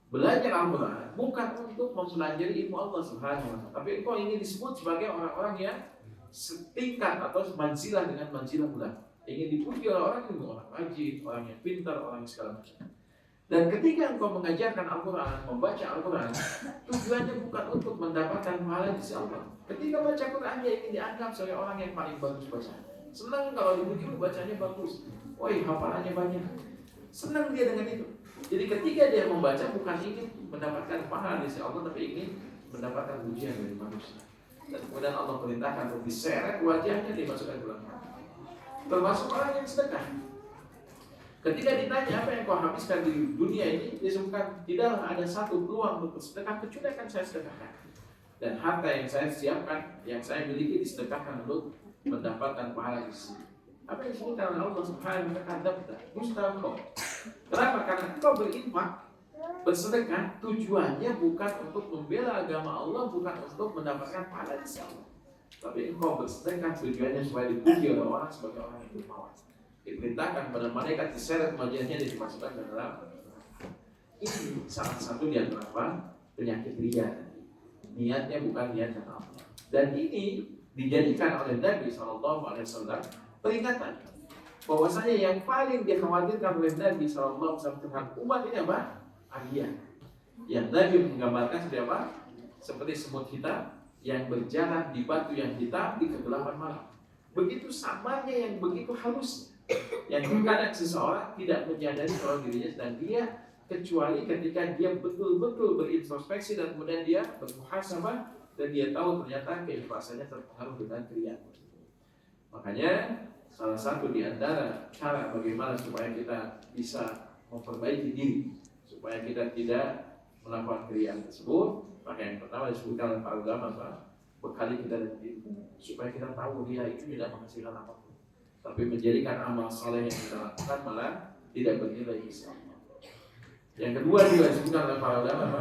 belajar Al-Quran bukan untuk mempelajari ilmu Allah Subhanahu wa Ta'ala, tapi engkau ingin disebut sebagai orang-orang yang setingkat atau manzilah dengan manzilah ulama. Ingin dipuji oleh orang itu, orang rajin, orang yang pintar, orang yang segala macam. Dan ketika engkau mengajarkan Al-Quran, membaca Al-Quran, tujuannya bukan untuk mendapatkan pahala di sisi Allah. Ketika baca Quran, dia ingin dianggap sebagai orang yang paling bagus baca. Senang kalau dipuji, bacanya bagus. Woi, hafalannya banyak. Senang dia dengan itu. Jadi ketika dia membaca, bukan ingin mendapatkan pahala di sisi Allah, tapi ingin mendapatkan pujian dari manusia. Dan kemudian Allah perintahkan untuk diseret wajahnya, dimasukkan ke dalam neraka. Termasuk orang yang sedekah. Ketika ditanya apa yang kau habiskan di dunia ini, disebutkan tidaklah ada satu peluang untuk bersedekah kecuali akan saya sedekahkan. Dan harta yang saya siapkan, yang saya miliki disedekahkan untuk mendapatkan pahala di sini. Apa yang disebutkan oleh Allah Subhanahu wa Ta'ala, dusta engkau. Kenapa? Karena engkau berinfak, bersedekah, tujuannya bukan untuk membela agama Allah, bukan untuk mendapatkan pahala di sisi Allah. Tapi engkau bersedekah tujuannya supaya dipuji oleh orang sebagai orang yang dermawan. Diperintahkan pada malaikat diseret wajahnya dan dimasukkan ke dalam. Ini salah satu di antara penyakit riya. Niatnya bukan niat karena Allah. Dan ini dijadikan oleh Nabi SAW peringatan bahwasanya yang paling dikhawatirkan oleh Nabi SAW terhadap umat ini apa? Arya. Yang Nabi menggambarkan seperti apa? Seperti semut hitam yang berjalan di batu yang hitam di kegelapan malam. Begitu sabarnya yang begitu halus, yang terkadang seseorang tidak menyadari kalau dirinya sedang dia, kecuali ketika dia betul-betul berintrospeksi dan kemudian dia bermuhasabah dan dia tahu ternyata keikhlasannya terpengaruh dengan kriya. Makanya salah satu di antara cara bagaimana supaya kita bisa memperbaiki diri, supaya kita tidak melakukan kriya tersebut, maka yang pertama disebutkan oleh para ulama, bekali kita dengan ilmu supaya kita tahu dia itu tidak menghasilkan apapun, tapi menjadikan amal saleh yang kita lakukan malah tidak bernilai Islam. Yang kedua juga disebutkan oleh para ulama,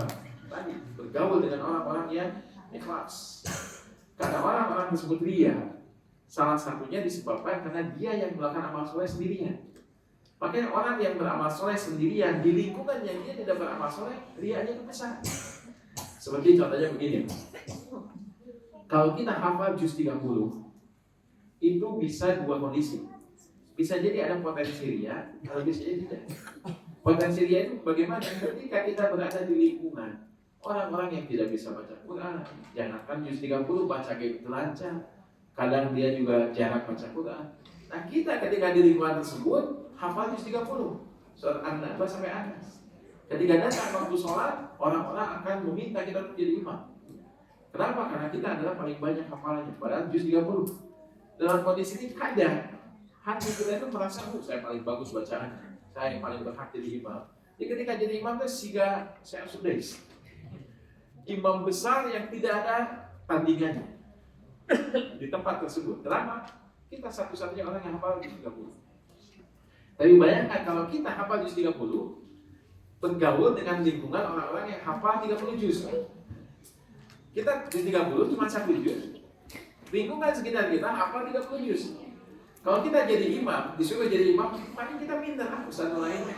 tadi bergaul dengan orang-orang yang ikhlas. Karena orang-orang tersebut ria, Salah satunya disebabkan karena dia yang melakukan amal soleh sendirian. Makanya orang yang beramal soleh sendirian di lingkungan yang dia tidak beramal soleh, riaknya itu besar. Seperti contohnya begini, kalau kita hafal juz 30, itu bisa dua kondisi. Bisa jadi ada potensi ria, atau bisa jadi tidak. Potensi ria itu bagaimana? Ketika kita berada di lingkungan orang-orang yang tidak bisa baca Quran, jangankan juz 30 baca kayak lancar, kadang dia juga jarang baca Quran. Nah kita ketika di lingkungan tersebut hafal juz 30 surat An-Naba sampai Anas. Ketika datang waktu sholat, orang-orang akan meminta kita untuk jadi imam. Kenapa? Karena kita adalah paling banyak hafalannya, padahal juz 30. Dalam kondisi ini kadang hati kita itu merasa, saya paling bagus bacaannya, saya yang paling berhak jadi imam. Jadi ketika jadi imam itu saya sudah imam besar yang tidak ada tandingannya di tempat tersebut. Kenapa? Kita satu-satunya orang yang hafal juz 30. Tapi bayangkan kalau kita hafal juz 30, bergaul dengan lingkungan orang-orang yang hafal 30 juz. Kita juz 30 cuma 1 juz. Lingkungan sekitar kita hafal 30 juz. Kalau kita jadi imam, disuruh jadi imam, paling kita minta ustaz lain.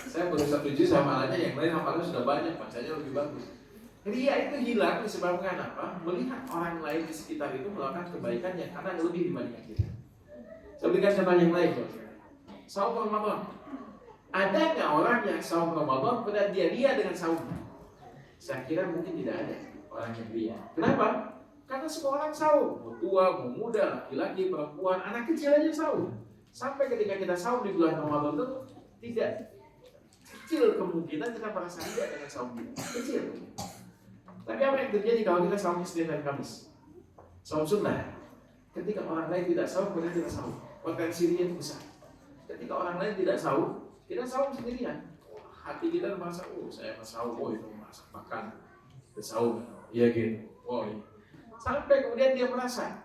Saya baru 1 juz hafalannya, yang lain hafalannya sudah banyak, bacanya lebih bagus. Ria itu hilang disebabkan apa? Melihat orang lain di sekitar itu melakukan kebaikan yang karena lebih dibandingkan kita. Saya berikan contoh yang lain. Saum Ramadan. Ada nggak orang yang saum Ramadan pada dia dengan saum? Saya kira mungkin tidak ada orang yang ria. Kenapa? Karena semua orang saum, mau tua, mau muda, laki-laki, perempuan, anak kecil aja saum. Sampai ketika kita saum di bulan Ramadan itu tidak kecil kemungkinan kita merasa ria dengan saum kita. Kecil. Tapi apa yang terjadi kalau kita saum Senin dan Kamis? Saum sunnah. Ketika orang lain tidak saum, kita tidak saum. Potensi ria besar. Ketika orang lain tidak saum, kita saum sendirian. Hati kita merasa, saya saum, itu masak makan, saum, iya gitu. Iya. Sampai kemudian dia merasa,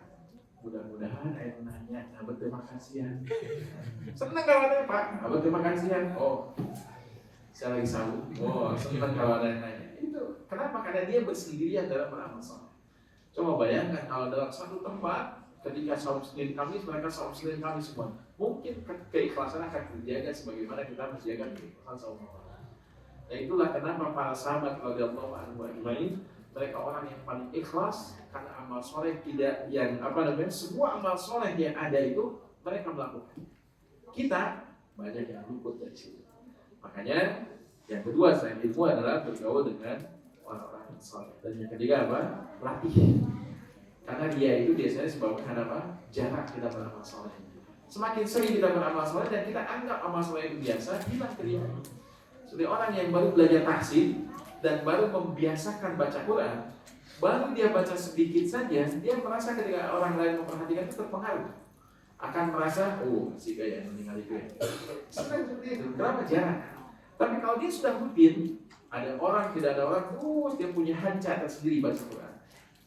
mudah-mudahan ayah nanya, abah terima kasih ya. Senang kawannya Pak, abah terima kasih ya. Saya lagi saum. Senang kawannya nanya. Itu kenapa? Karena dia bersendirian dalam beramal saleh. Coba bayangkan kalau dalam satu tempat ketika saum Senin Kamis, mereka saum Senin Kamis semua. Mungkin keikhlasan akan terjaga sebagaimana kita menjaga keikhlasan saum Ramadan. Nah itulah kenapa para sahabat radhiyallahu anhum ajmain, mereka orang yang paling ikhlas karena amal soleh tidak yang semua amal soleh yang ada itu mereka melakukan. Kita banyak yang luput dari situ. Makanya yang kedua selain ilmu adalah bergaul dengan orang-orang yang soleh. Dan yang ketiga apa? Latih. Karena dia itu biasanya sebabkan apa? Jarak kita beramal soleh. Semakin sering kita beramal soleh dan kita anggap amal soleh itu biasa, hilang keriaan. Seperti orang yang baru belajar tahsin dan baru membiasakan baca Quran, baru dia baca sedikit saja, dia merasa ketika orang lain memperhatikan itu terpengaruh. Akan merasa, si kayak meninggal itu ya. Senang seperti itu, kenapa jarang? Tapi kalau dia sudah rutin, ada orang, tidak ada orang, terus dia punya hanca tersendiri baca Quran.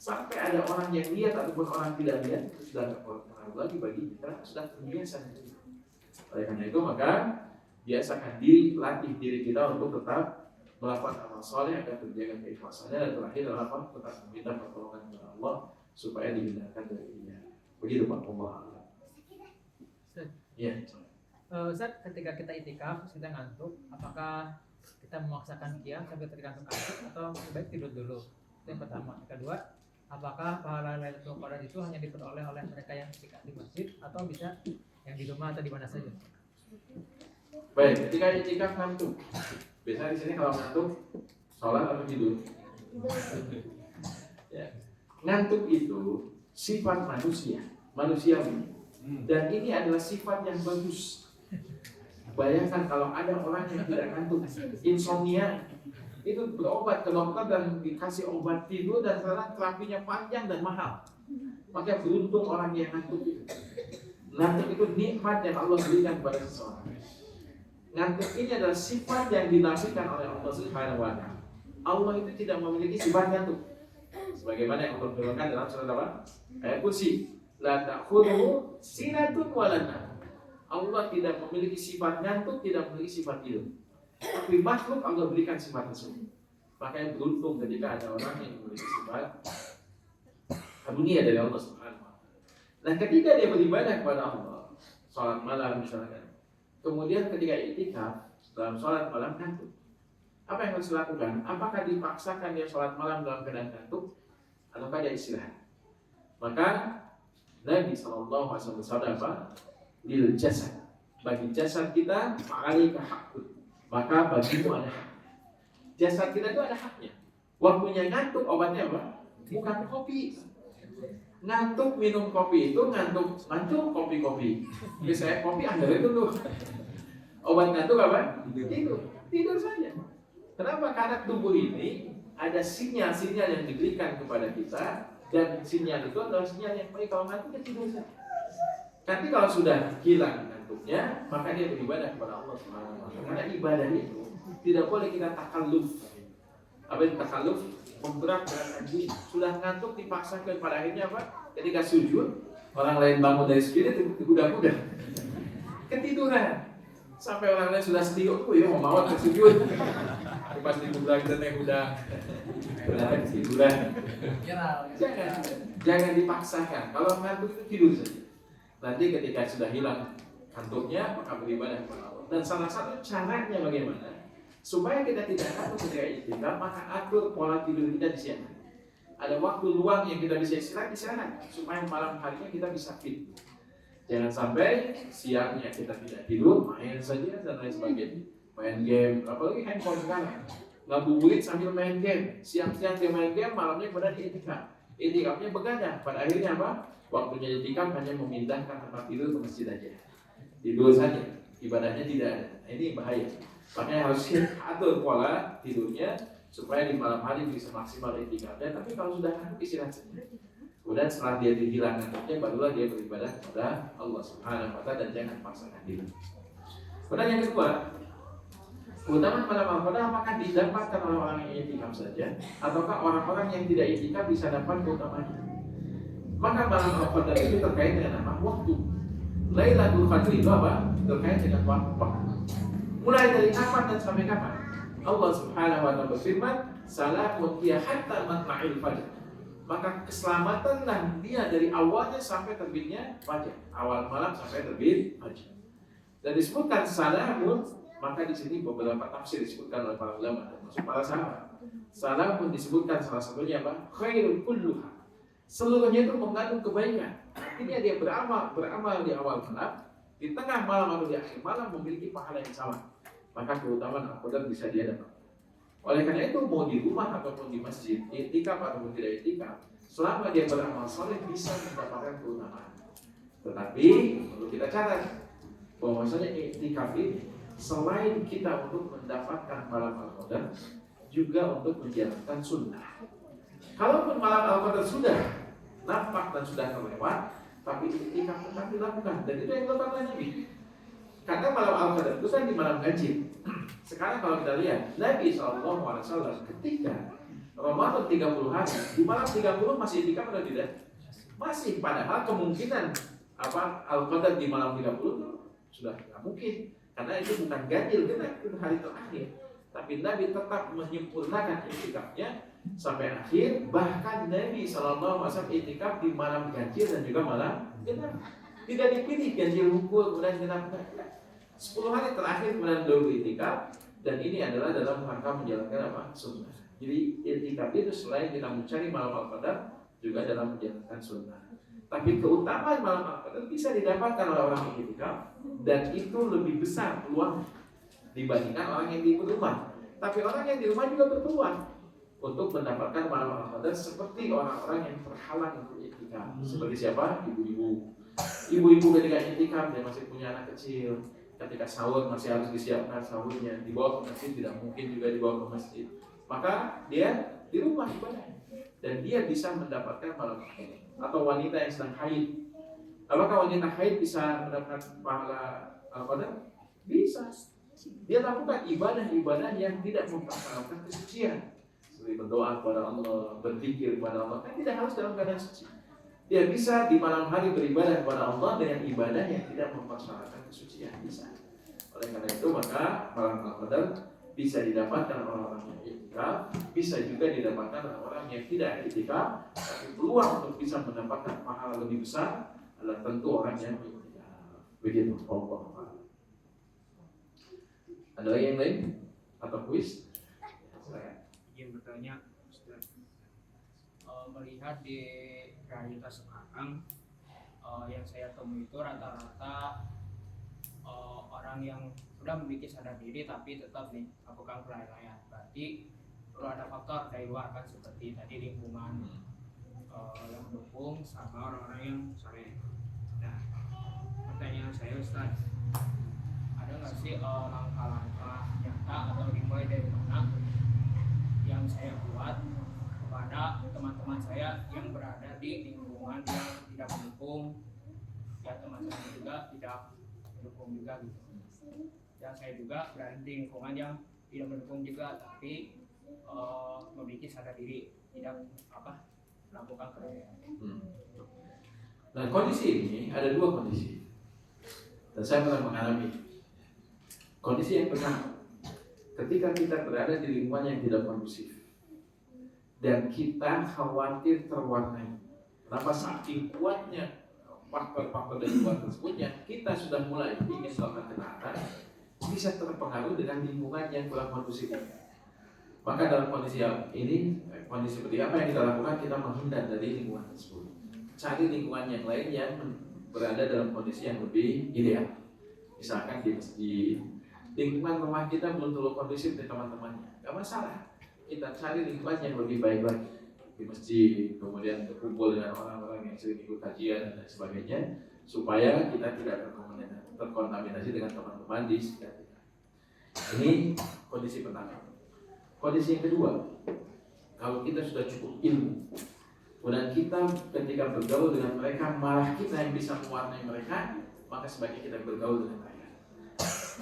Sampai ada orang yang lihat ataupun orang tidak lihat, itu sudah tidak pengaruh lagi bagi kita, sudah terbiasa. Oleh karena itu maka biasakan diri, latih diri kita untuk tetap melakukan amal soleh agar terjaga keikhlasannya, dan terakhir adalah apa? Tetap meminta pertolongan kepada Allah supaya dihindarkan dari dia. Begitu Pak Allah. Iya. Ustaz, ketika kita itikaf, kita ngantuk, apakah kita memaksakan qiyam sampai tergantung ngantuk atau lebih baik tidur dulu? Itu yang pertama. Yang kedua, apakah pahala Lailatul Qadar itu hanya diperoleh oleh mereka yang itikaf di masjid atau bisa yang di rumah atau di mana saja? Baik, ketika itikaf ngantuk. Biasanya di sini kalau ngantuk sholat atau tidur? Ya. Ngantuk itu sifat manusiawi. Dan ini adalah sifat yang bagus. Bayangkan kalau ada orang yang tidak ngantuk, insomnia, itu berobat ke dokter dan dikasih obat tidur dan sekarang terapinya panjang dan mahal. Maka beruntung orang yang ngantuk itu. Ngantuk itu nikmat yang Allah berikan kepada seseorang. Ngantuk ini adalah sifat yang dinafikan oleh Allah Subhanahu wa Ta'ala. Allah itu tidak memiliki sifat ngantuk. Sebagaimana yang Allah firmankan dalam surat apa? Ayat Kursi. La ta'khudhuhu sinatun wa la nawm. Allah tidak memiliki sifat ngantuk, tidak memiliki sifat tidur. Tapi makhluk Allah berikan sifat tersebut. Makanya beruntung ketika ada orang yang memiliki sifat karunia dari Allah Subhanahu wa Ta'ala. Nah, ketika dia beribadah kepada Allah, sholat malam misalkan, kemudian ketika iktikaf dalam sholat malam ngantuk, apa yang harus dilakukan? Apakah dipaksakan dia sholat malam dalam keadaan ngantuk, ataukah dia istirahat? Maka Nabi SAW bersabda apa? Lil jasad, bagi jasad kita ma'alika haqqun, maka bagimu ada hak. Jasad kita itu ada haknya. Waktunya ngantuk, obatnya apa? Bukan kopi. Ngantuk minum kopi itu ngantuk kopi. Biasanya kopi andalnya dulu. Obat ngantuk apa? Tidur saja. Kenapa? Karena tubuh ini ada sinyal-sinyal yang diberikan kepada kita, dan sinyal itu adalah sinyal yang baik. Kalau ngantuk, tidur saja. Nanti kalau sudah hilang ngantuknya, maka dia beribadah kepada Allah Subhanahu wa Ta'ala. Karena ibadah itu tidak boleh kita takalluf. Apa itu takalluf? Memberat-beratkan diri. Sudah ngantuk dipaksakan, pada akhirnya apa? Ketika sujud, orang lain bangun dari sujud itu kuda-kuda ketiduran. Sampai orang lain sudah setiu, ya mau bawa ke sujud. Tapi pas dibuka kita udah ketiduran. Jangan dipaksakan. Kalau ngantuk itu tidur saja. Nanti ketika sudah hilang kantuknya, maka beribadah kepada Allah. Dan salah satu caranya bagaimana supaya kita tidak ngantuk ketika iktikaf, maka atur pola tidur kita di siang. Ada waktu luang yang kita bisa istirahat supaya malam harinya kita bisa fit. Jangan sampai siangnya kita tidak tidur, main saja dan lain sebagainya, main game, apalagi handphone sekarang. Ngabuburit sambil main game, siang-siang dia main game, malamnya pada iktikaf. Iktikafnya begadang, pada akhirnya apa? Waktunya iktikaf hanya memindahkan tempat tidur ke masjid aja. Tidur saja, ibadahnya tidak ada. Nah, ini bahaya. Makanya harus atur pola tidurnya supaya di malam hari bisa maksimal iktikafnya. Tapi kalau sudah ngantuk, istirahat saja. Kemudian setelah dia dihilang ngantuknya, barulah dia beribadah kepada Allah Subhanahu wa Ta'ala, dan jangan paksakan diri. Kemudian yang kedua, keutamaan malam Al-Qadar apakah didapatkan oleh orang yang iktikaf saja, ataukah orang-orang yang tidak iktikaf bisa dapat keutamaannya? Maka malam Al-Qadar itu terkait dengan apa? Waktu. Lailatul Qadar itu apa? Terkait dengan waktu. Mulai dari kapan dan sampai kapan? Allah Subhanahu wa Ta'ala berfirman, "Salamun hiya hatta matla'il fajr." Maka keselamatanlah dia dari awalnya sampai terbitnya fajar. Awal malam sampai terbit fajar. Dan disebutkan salamun, maka di sini beberapa tafsir disebutkan oleh para ulama termasuk para sahabat. Salamun disebutkan salah satunya apa? Khairul kulluha. Seluruhnya itu mengandung kebaikan. Artinya dia beramal di awal malam, di tengah malam atau di akhir malam memiliki pahala yang sama. Maka keutamaan Al-Qadar bisa dia dapat. Oleh karena itu, mau di rumah ataupun di masjid, iktikaf ataupun tidak iktikaf, selama dia beramal soleh bisa mendapatkan keutamaan. Tetapi perlu kita catat bahwasanya iktikaf ini selain kita untuk mendapatkan malam Al-Qadar, juga untuk menjalankan sunnah. Kalaupun malam Al-Qadar sudah nampak dan sudah terlewat, tapi iktikaf tetap dilakukan, dan itu yang dilakukan oleh Nabi. Karena malam Al-Qadar itu kan di malam ganjil. Sekarang kalau kita lihat Nabi SAW ketika Ramadan 30 hari, di malam 30 masih iktikaf atau tidak? Masih, padahal kemungkinan Al-Qadar di malam 30 itu sudah tidak mungkin. Karena itu bukan ganjil, genap itu hari terakhir. Tapi Nabi tetap menyempurnakan iktikafnya sampai akhir. Bahkan Nabi SAW iktikaf di malam ganjil dan juga malam genap. Tidak dipilih ganjil hukum kemudian genap. 10 hari terakhir kemudian dulu iktikaf, dan ini adalah dalam rangka menjalankan apa? Sunnah. Jadi iktikaf itu selain kita mencari malam Al-Qadar, juga dalam menjalankan sunnah. Tapi keutamaan malam Al-Qadar bisa didapatkan oleh orang yang iktikaf, dan itu lebih besar peluang dibandingkan orang yang di rumah. Tapi orang yang di rumah juga berpeluang untuk mendapatkan malam Al-Qadar seperti orang-orang yang terhalang untuk iktikaf. Seperti siapa? Ibu-ibu. Ibu-ibu ketika iktikaf dia masih punya anak kecil. Ketika sahur masih harus disiapkan sahurnya, dibawa ke masjid tidak mungkin juga dibawa ke masjid. Maka dia di rumah ibadah, dan dia bisa mendapatkan malam Al-Qadar. Atau wanita yang sedang haid, apakah wanita haid bisa mendapatkan pahala Al-Qadar? Bisa. Dia lakukan ibadah-ibadah yang tidak mempersyaratkan kesucian, seperti berdoa kepada Allah, berzikir kepada Allah, kan tidak harus dalam keadaan suci. Dia bisa di malam hari beribadah kepada Allah dengan ibadah yang tidak mempersyaratkan kesucian, bisa. Oleh karena itu maka malam Al-Qadar bisa didapatkan oleh orang yang iktikaf, bisa juga didapatkan oleh orang yang tidak iktikaf. Tapi peluang untuk bisa mendapatkan pahala lebih besar adalah tentu orang yang begitu. Allah. Ada lagi yang lain atau kuis? Saya Izin bertanya, Ustaz. Melihat di realitas sekarang, yang saya temui itu rata-rata orang yang sudah memiliki sadar diri tapi tetap melakukan kelalaian. Berarti perlu ada faktor dari luar kan, seperti tadi lingkungan yang mendukung sama orang-orang yang saleh. Nah, pertanyaan saya Ustaz, ada nggak sih langkah-langkah nyata atau dimulai dari mana yang saya buat kepada teman-teman saya yang berada di lingkungan yang tidak mendukung, ya teman saya juga tidak mendukung juga gitu. Dan saya juga berada di lingkungan yang tidak mendukung juga, tapi memiliki sadar diri, tidak melakukan kelalaian. Nah, kondisi ini ada dua kondisi, dan saya pernah mengalami. Kondisi yang pertama, ketika kita berada di lingkungan yang tidak kondusif dan kita khawatir terwarnai. Kenapa? Saking kuatnya faktor-faktor dari luar tersebutnya, kita sudah mulai ingin melakukan ketaatan, bisa terpengaruh dengan lingkungan yang kurang kondusif. Maka dalam kondisi ini, kondisi seperti apa yang kita lakukan? Kita menghindar dari lingkungan tersebut, cari lingkungan yang lain yang berada dalam kondisi yang lebih ideal. Misalkan di masjid, lingkungan rumah kita belum terlalu kondusif dengan teman-temannya, gak masalah. Kita cari lingkungan yang lebih baik lagi di masjid, kemudian berkumpul dengan orang-orang yang sering ikut kajian dan lain sebagainya, supaya kita tidak terkontaminasi dengan teman-teman di sekitar kita. Ini kondisi pertama. Kondisi yang kedua, kalau kita sudah cukup ilmu, kemudian kita ketika bergaul dengan mereka malah kita yang bisa mewarnai mereka, maka sebaiknya kita bergaul dengan mereka.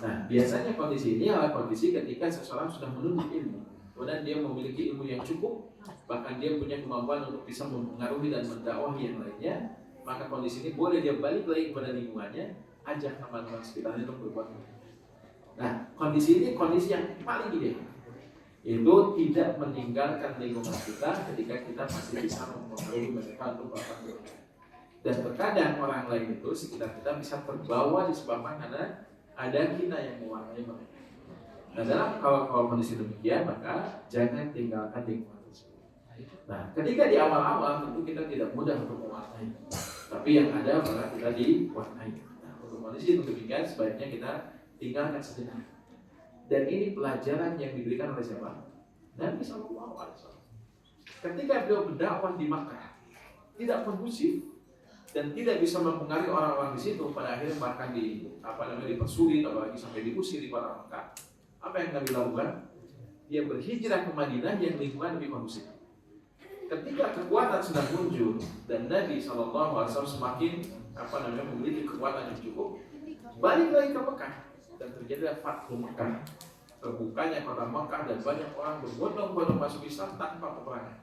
Nah, biasanya kondisi ini adalah kondisi ketika seseorang sudah menuntut ilmu, kemudian dia memiliki ilmu yang cukup, bahkan dia punya kemampuan untuk bisa mempengaruhi dan mendakwahi yang lainnya, maka kondisi ini boleh dia balik lagi kepada lingkungannya, ajak teman-teman sekitarnya untuk berbuat baik. Nah, kondisi ini kondisi yang paling ideal, itu tidak meninggalkan lingkungan kita ketika kita masih bisa mempengaruhi mereka untuk berbuat baik. Dan terkadang orang lain itu sekitar kita bisa terbawa disebabkan karena ada kita yang mewarnai mereka. Nah, dalam kalau kondisi demikian, maka jangan tinggalkan lingkungan tersebut. Nah, ketika di awal-awal tentu kita tidak mudah untuk mewarnai, tapi yang ada adalah kita diwarnai. Nah, untuk kondisi demikian sebaiknya kita tinggalkan sejenak. Dan ini pelajaran yang diberikan oleh siapa? Nabi SAW. Ketika beliau berdakwah di Makkah, tidak kondusif dan tidak bisa mempengaruhi orang-orang di situ, pada akhirnya bahkan dipersulit, apalagi sampai diusir di kota Makkah. Apa yang Nabi lakukan? Dia berhijrah ke Madinah yang lingkungan lebih kondusif. Ketika kekuatan sedang muncul dan Nabi SAW semakin memiliki kekuatan yang cukup, balik lagi ke Mekah dan terjadilah Fathu Mekah, terbukanya kota Mekah dan banyak orang berbondong-bondong masuk Islam tanpa peperangan.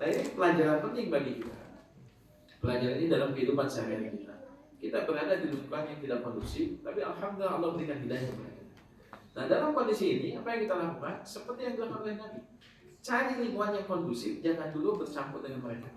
Nah, ini pelajaran penting bagi kita. Pelajaran ini dalam kehidupan sehari-hari kita. Kita berada di lingkungan yang tidak kondusif, tapi alhamdulillah Allah berikan hidayah kepada kita. Nah, dalam kondisi ini apa yang kita lakukan? Seperti yang dilakukan oleh Nabi. Cari lingkungan yang kondusif, jangan dulu bercampur dengan mereka.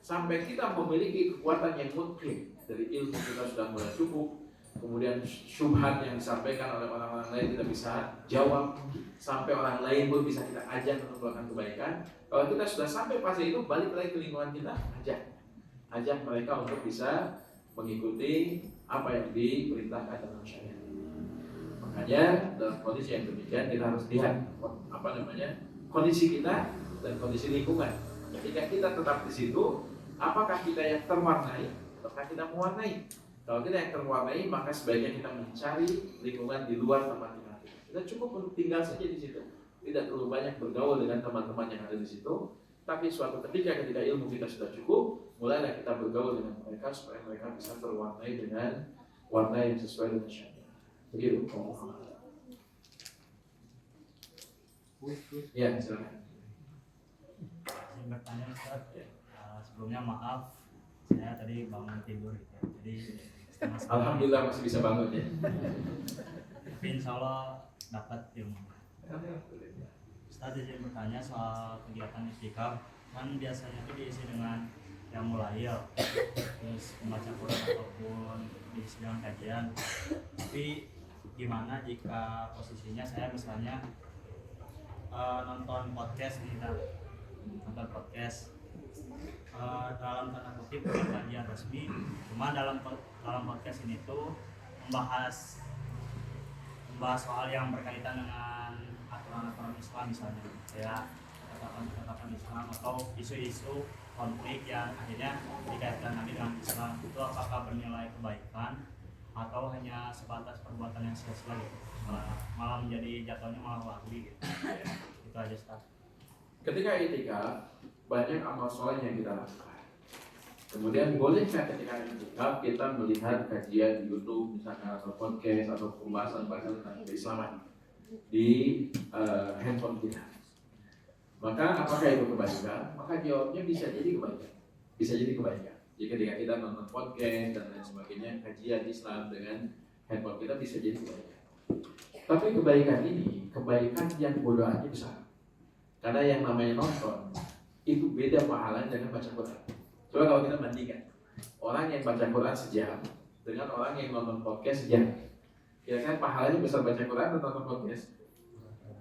Sampai kita memiliki kekuatan yang mutlak, dari ilmu kita sudah mulai cukup, kemudian syubhat yang disampaikan oleh orang-orang lain kita bisa jawab, sampai orang lain pun bisa kita ajak untuk melakukan kebaikan. Kalau kita sudah sampai fase itu, balik lagi ke lingkungan kita, ajak mereka untuk bisa mengikuti apa yang diperintahkan dalam syariat. Makanya dalam kondisi yang demikian kita harus lihat kondisi kita dan kondisi lingkungan. Ketika kita tetap di situ, apakah kita yang terwarnai ataukah kita mewarnai? Kalau kita yang terwarnai, maka sebaiknya kita mencari lingkungan di luar tempat kita. Kita cukup untuk tinggal saja di situ, tidak terlalu banyak bergaul dengan teman-teman yang ada di situ. Tapi suatu ketika ilmu kita sudah cukup, mulailah kita bergaul dengan mereka supaya mereka bisa terwarnai dengan warna yang sesuai dengan syariat. Begitu. Ya, silakan. Saya bertanya Ustaz, sebelumnya maaf saya tadi bangun tidur gitu. Jadi Alhamdulillah masih bisa bangun ya. Tapi insya Allah dapat ilmu. Ustaz, izin bertanya soal kegiatan itikaf. Kan biasanya itu diisi dengan yang mulail, terus membaca Quran ataupun di sidang kajian. Tapi gimana jika posisinya saya misalnya nonton podcast nih, nonton podcast dalam tanda kutip bukan kajian resmi, cuma dalam podcast ini tuh membahas soal yang berkaitan dengan aturan-aturan Islam, misalnya kayak katakan Islam atau isu-isu konflik yang akhirnya dikaitkan nanti dengan Islam. Itu apakah bernilai kebaikan atau hanya sebatas perbuatan yang sia-sia gitu, malah menjadi jatuhnya malah lagi gitu. Itu aja, Ustaz. Ketika itikaf, banyak amal soleh yang kita lakukan. Kemudian bolehkah ketika itikaf kita melihat kajian di YouTube misalkan atau podcast atau pembahasan tentang keislaman di handphone kita? Maka apakah itu kebaikan? Maka jawabnya bisa jadi kebaikan. Bisa jadi kebaikan. Jadi ketika kita nonton podcast dan lain sebagainya, kajian Islam dengan handphone kita bisa jadi kebaikan. Tapi kebaikan ini, kebaikan yang godaannya besar. Karena yang namanya nonton itu beda pahalanya dengan baca Quran. Coba kalau kita bandingkan orang yang baca Quran sejam dengan orang yang nonton podcast sejam, kira-kira pahalanya besar baca Quran atau nonton podcast?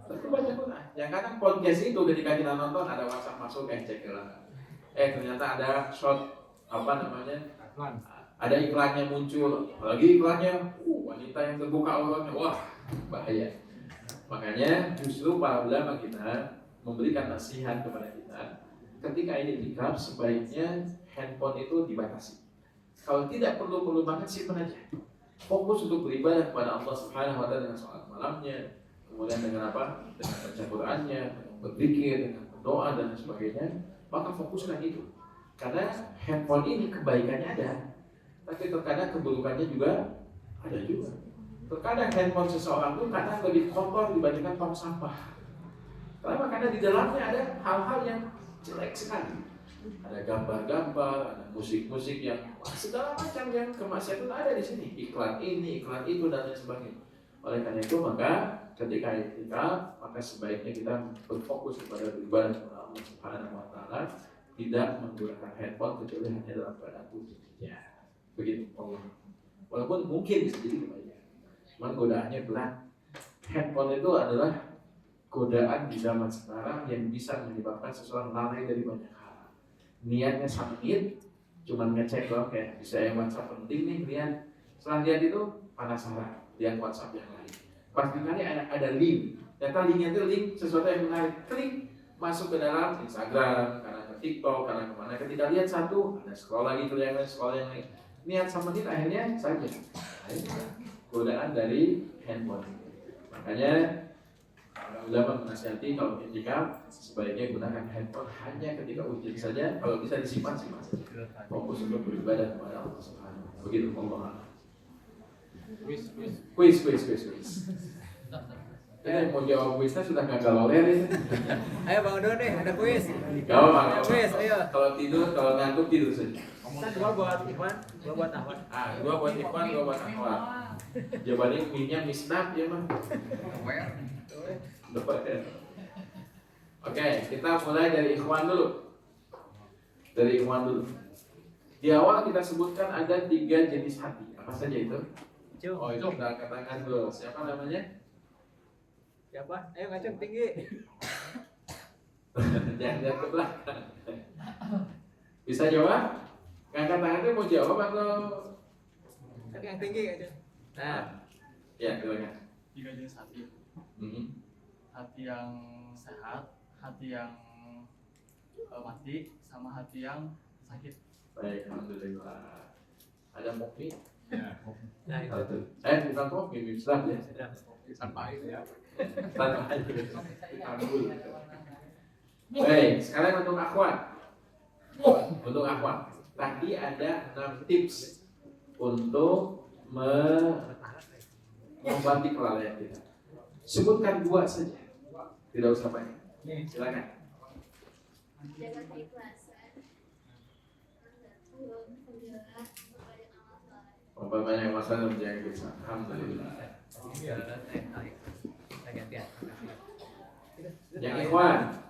Tentu baca Quran. Yang kadang podcast itu ketika kita nonton ada WhatsApp masuk, cek lah. Ternyata ada shot ada iklannya muncul, lagi iklannya wanita yang terbuka auratnya, wah bahaya. Makanya justru para ulama kita memberikan nasihat kepada kita ketika itikaf sebaiknya handphone itu dibatasi. Kalau tidak perlu banget simpan aja. Fokus untuk beribadah kepada Allah Subhanahu wa taala dengan sholat malamnya, kemudian dengan apa? Dengan baca Qur'annya, berzikir, dengan berdoa dan sebagainya. Maka fokuskan itu. Karena handphone ini kebaikannya ada, tapi terkadang keburukannya juga ada juga. Terkadang handphone seseorang itu kadang lebih kotor dibandingkan tong sampah. Kenapa? Karena di dalamnya ada hal-hal yang jelek sekali. Ada gambar-gambar, ada musik-musik yang segala macam yang kemaksiatan ada di sini. Iklan ini, iklan itu dan lain sebagainya. Oleh karena itu maka ketika itikaf maka sebaiknya kita berfokus kepada ibadah kepada Allah Subhanahu wa taala, tidak menggunakan handphone kecuali hanya dalam keadaan wujud. Ya, begitu Allah. Walaupun mungkin bisa jadi kebaikan, cuman godaannya berat. Handphone itu adalah godaan di zaman sekarang yang bisa menyebabkan seseorang lalai dari banyak hal. Niatnya sakit, cuman ngecek doang kayak bisa yang WhatsApp penting nih, lihat. Setelah lihat itu penasaran, lihat WhatsApp yang lain. Pasti kali ada link. Ternyata linknya itu link sesuatu yang menarik. Klik masuk ke dalam Instagram, karena ke TikTok, karena kemana. Ketika lihat satu, ada scroll lagi ke yang lain, scroll yang lain. Niat sama niat akhirnya saja. Akhirnya godaan dari handphone. Makanya ulama menasihati kalau itikaf sebaiknya gunakan handphone hanya ketika ujian saja. Kalau bisa disimpan saja. Fokus untuk beribadah kepada Allah Subhanahu wa taala. Begitu Allah. Quiz. Ini mau jawab kuisnya sudah gagal oler ini. Ayo Bang Don deh, ada kuis. Gak apa-apa. Kuis, ayo. Kalau tidur, kalau ngantuk tidur saja. Kita dua buat Ikhwan, dua buat Ahmad. Dua buat Ikhwan, dua buat Ahmad. Jawabannya mie-nya misnah ya mah. Oke, kita mulai dari Ikhwan dulu. Di awal kita sebutkan ada 3 jenis hati. Apa saja itu? Oh itu udah katakan dulu. Siapa namanya? Siapa? Ayo ngacung tinggi. Jangan ke belakang. Bisa jawab? Ngangkat tangannya mau jawab atau? Yang tinggi ngacung. Nah, ya silakan. 3 jenis hati. Hati yang sehat, hati yang mati, sama hati yang sakit. Baik, alhamdulillah. Ada mukmin? nah itu. Bukan mukmin, Islam ya. Sampai ya. Tanpa aja. Baik, sekarang untuk akhwat. Tadi ada 6 tips untuk mengobati kelalaian kita. Sebutkan 2 saja. Tidak usah banyak. Silakan. Jaga keikhlasan, Banyak masalah menjaga keikhlasan. Alhamdulillah. Yang ikhwan,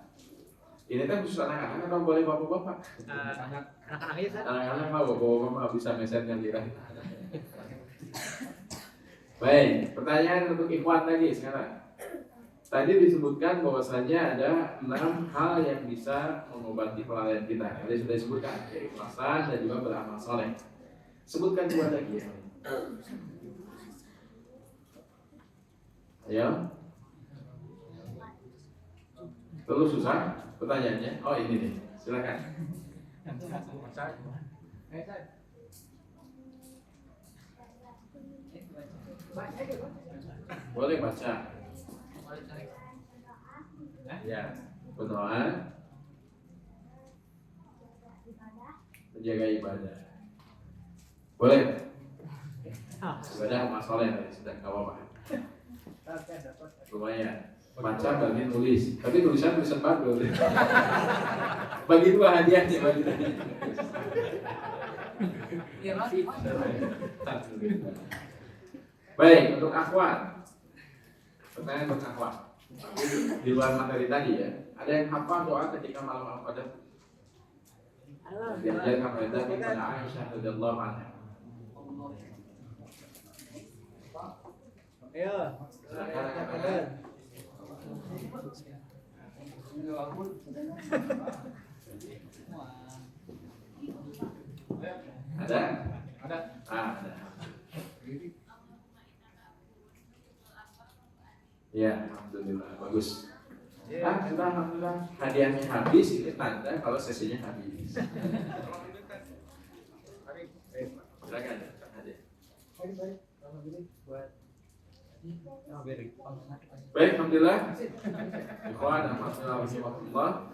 Ini kan khusus anak-anak atau boleh bapak-bapak? Anak-anak aja Ustaz. Anak-anak mah bapak-bapak mah bisa meset yang dirah. Baik, pertanyaan untuk ikhwan tadi sekarang. Tadi disebutkan bahwasanya ada 6 hal yang bisa mengobati kelalaian kita. Tadi sudah disebutkan, keikhlasan dan juga beramal soleh. Sebutkan 2 lagi ya. Ayo. Terlalu susah pertanyaannya? Oh ini nih, silakan. Boleh baca. Ya, berdoa, menjaga ibadah. Boleh. Ibadah masalah tadi sudah nggak apa-apa. Lumayan. Baca bagi nulis, tapi tulisan bagus. Bagi 2 hadiahnya bagi. Baik, untuk akhwat. Pertanyaan untuk akhwat. Di luar materi tadi ya, ada yang hafal doa ketika malam Al-Qadar? Diajarkan oleh Nabi pada Aisyah radhiyallahu anha. Ayo. Silakan. Ada? Ada. Ada. Ya, alhamdulillah bagus. Sudah alhamdulillah hadiahnya habis, ini tanda kalau sesinya habis. Silakan hadiah. Baik, alhamdulillah. Ikhwan, alhamdulillah.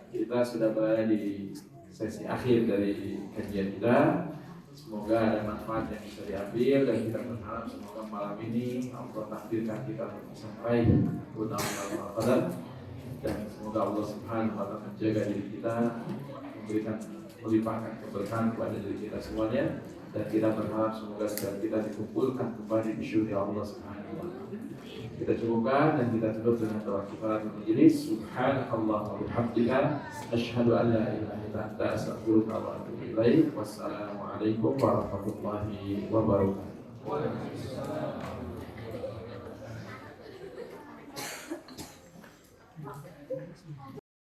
Kita sudah berada di sesi akhir dari kajian kita. Semoga ada manfaat yang bisa diambil dan kita berharap semoga malam ini Allah takdirkan kita untuk sampai keutamaan Al-Qadar dan semoga Allah Subhanahu wa taala menjaga diri kita, memberikan melimpahkan keberkahan kepada diri kita semuanya dan kita berharap semoga segera kita dikumpulkan kembali di syurga Allah Subhanahu wa taala. Kita cukupkan dan kita tutup dengan doa kifaratul majelis. Subhanakallah wa bihamdika asyhadu an la ilaha illa anta astaghfiruka wa atubu ilaik. Wassalamualaikum warahmatullahi wabarakatuh.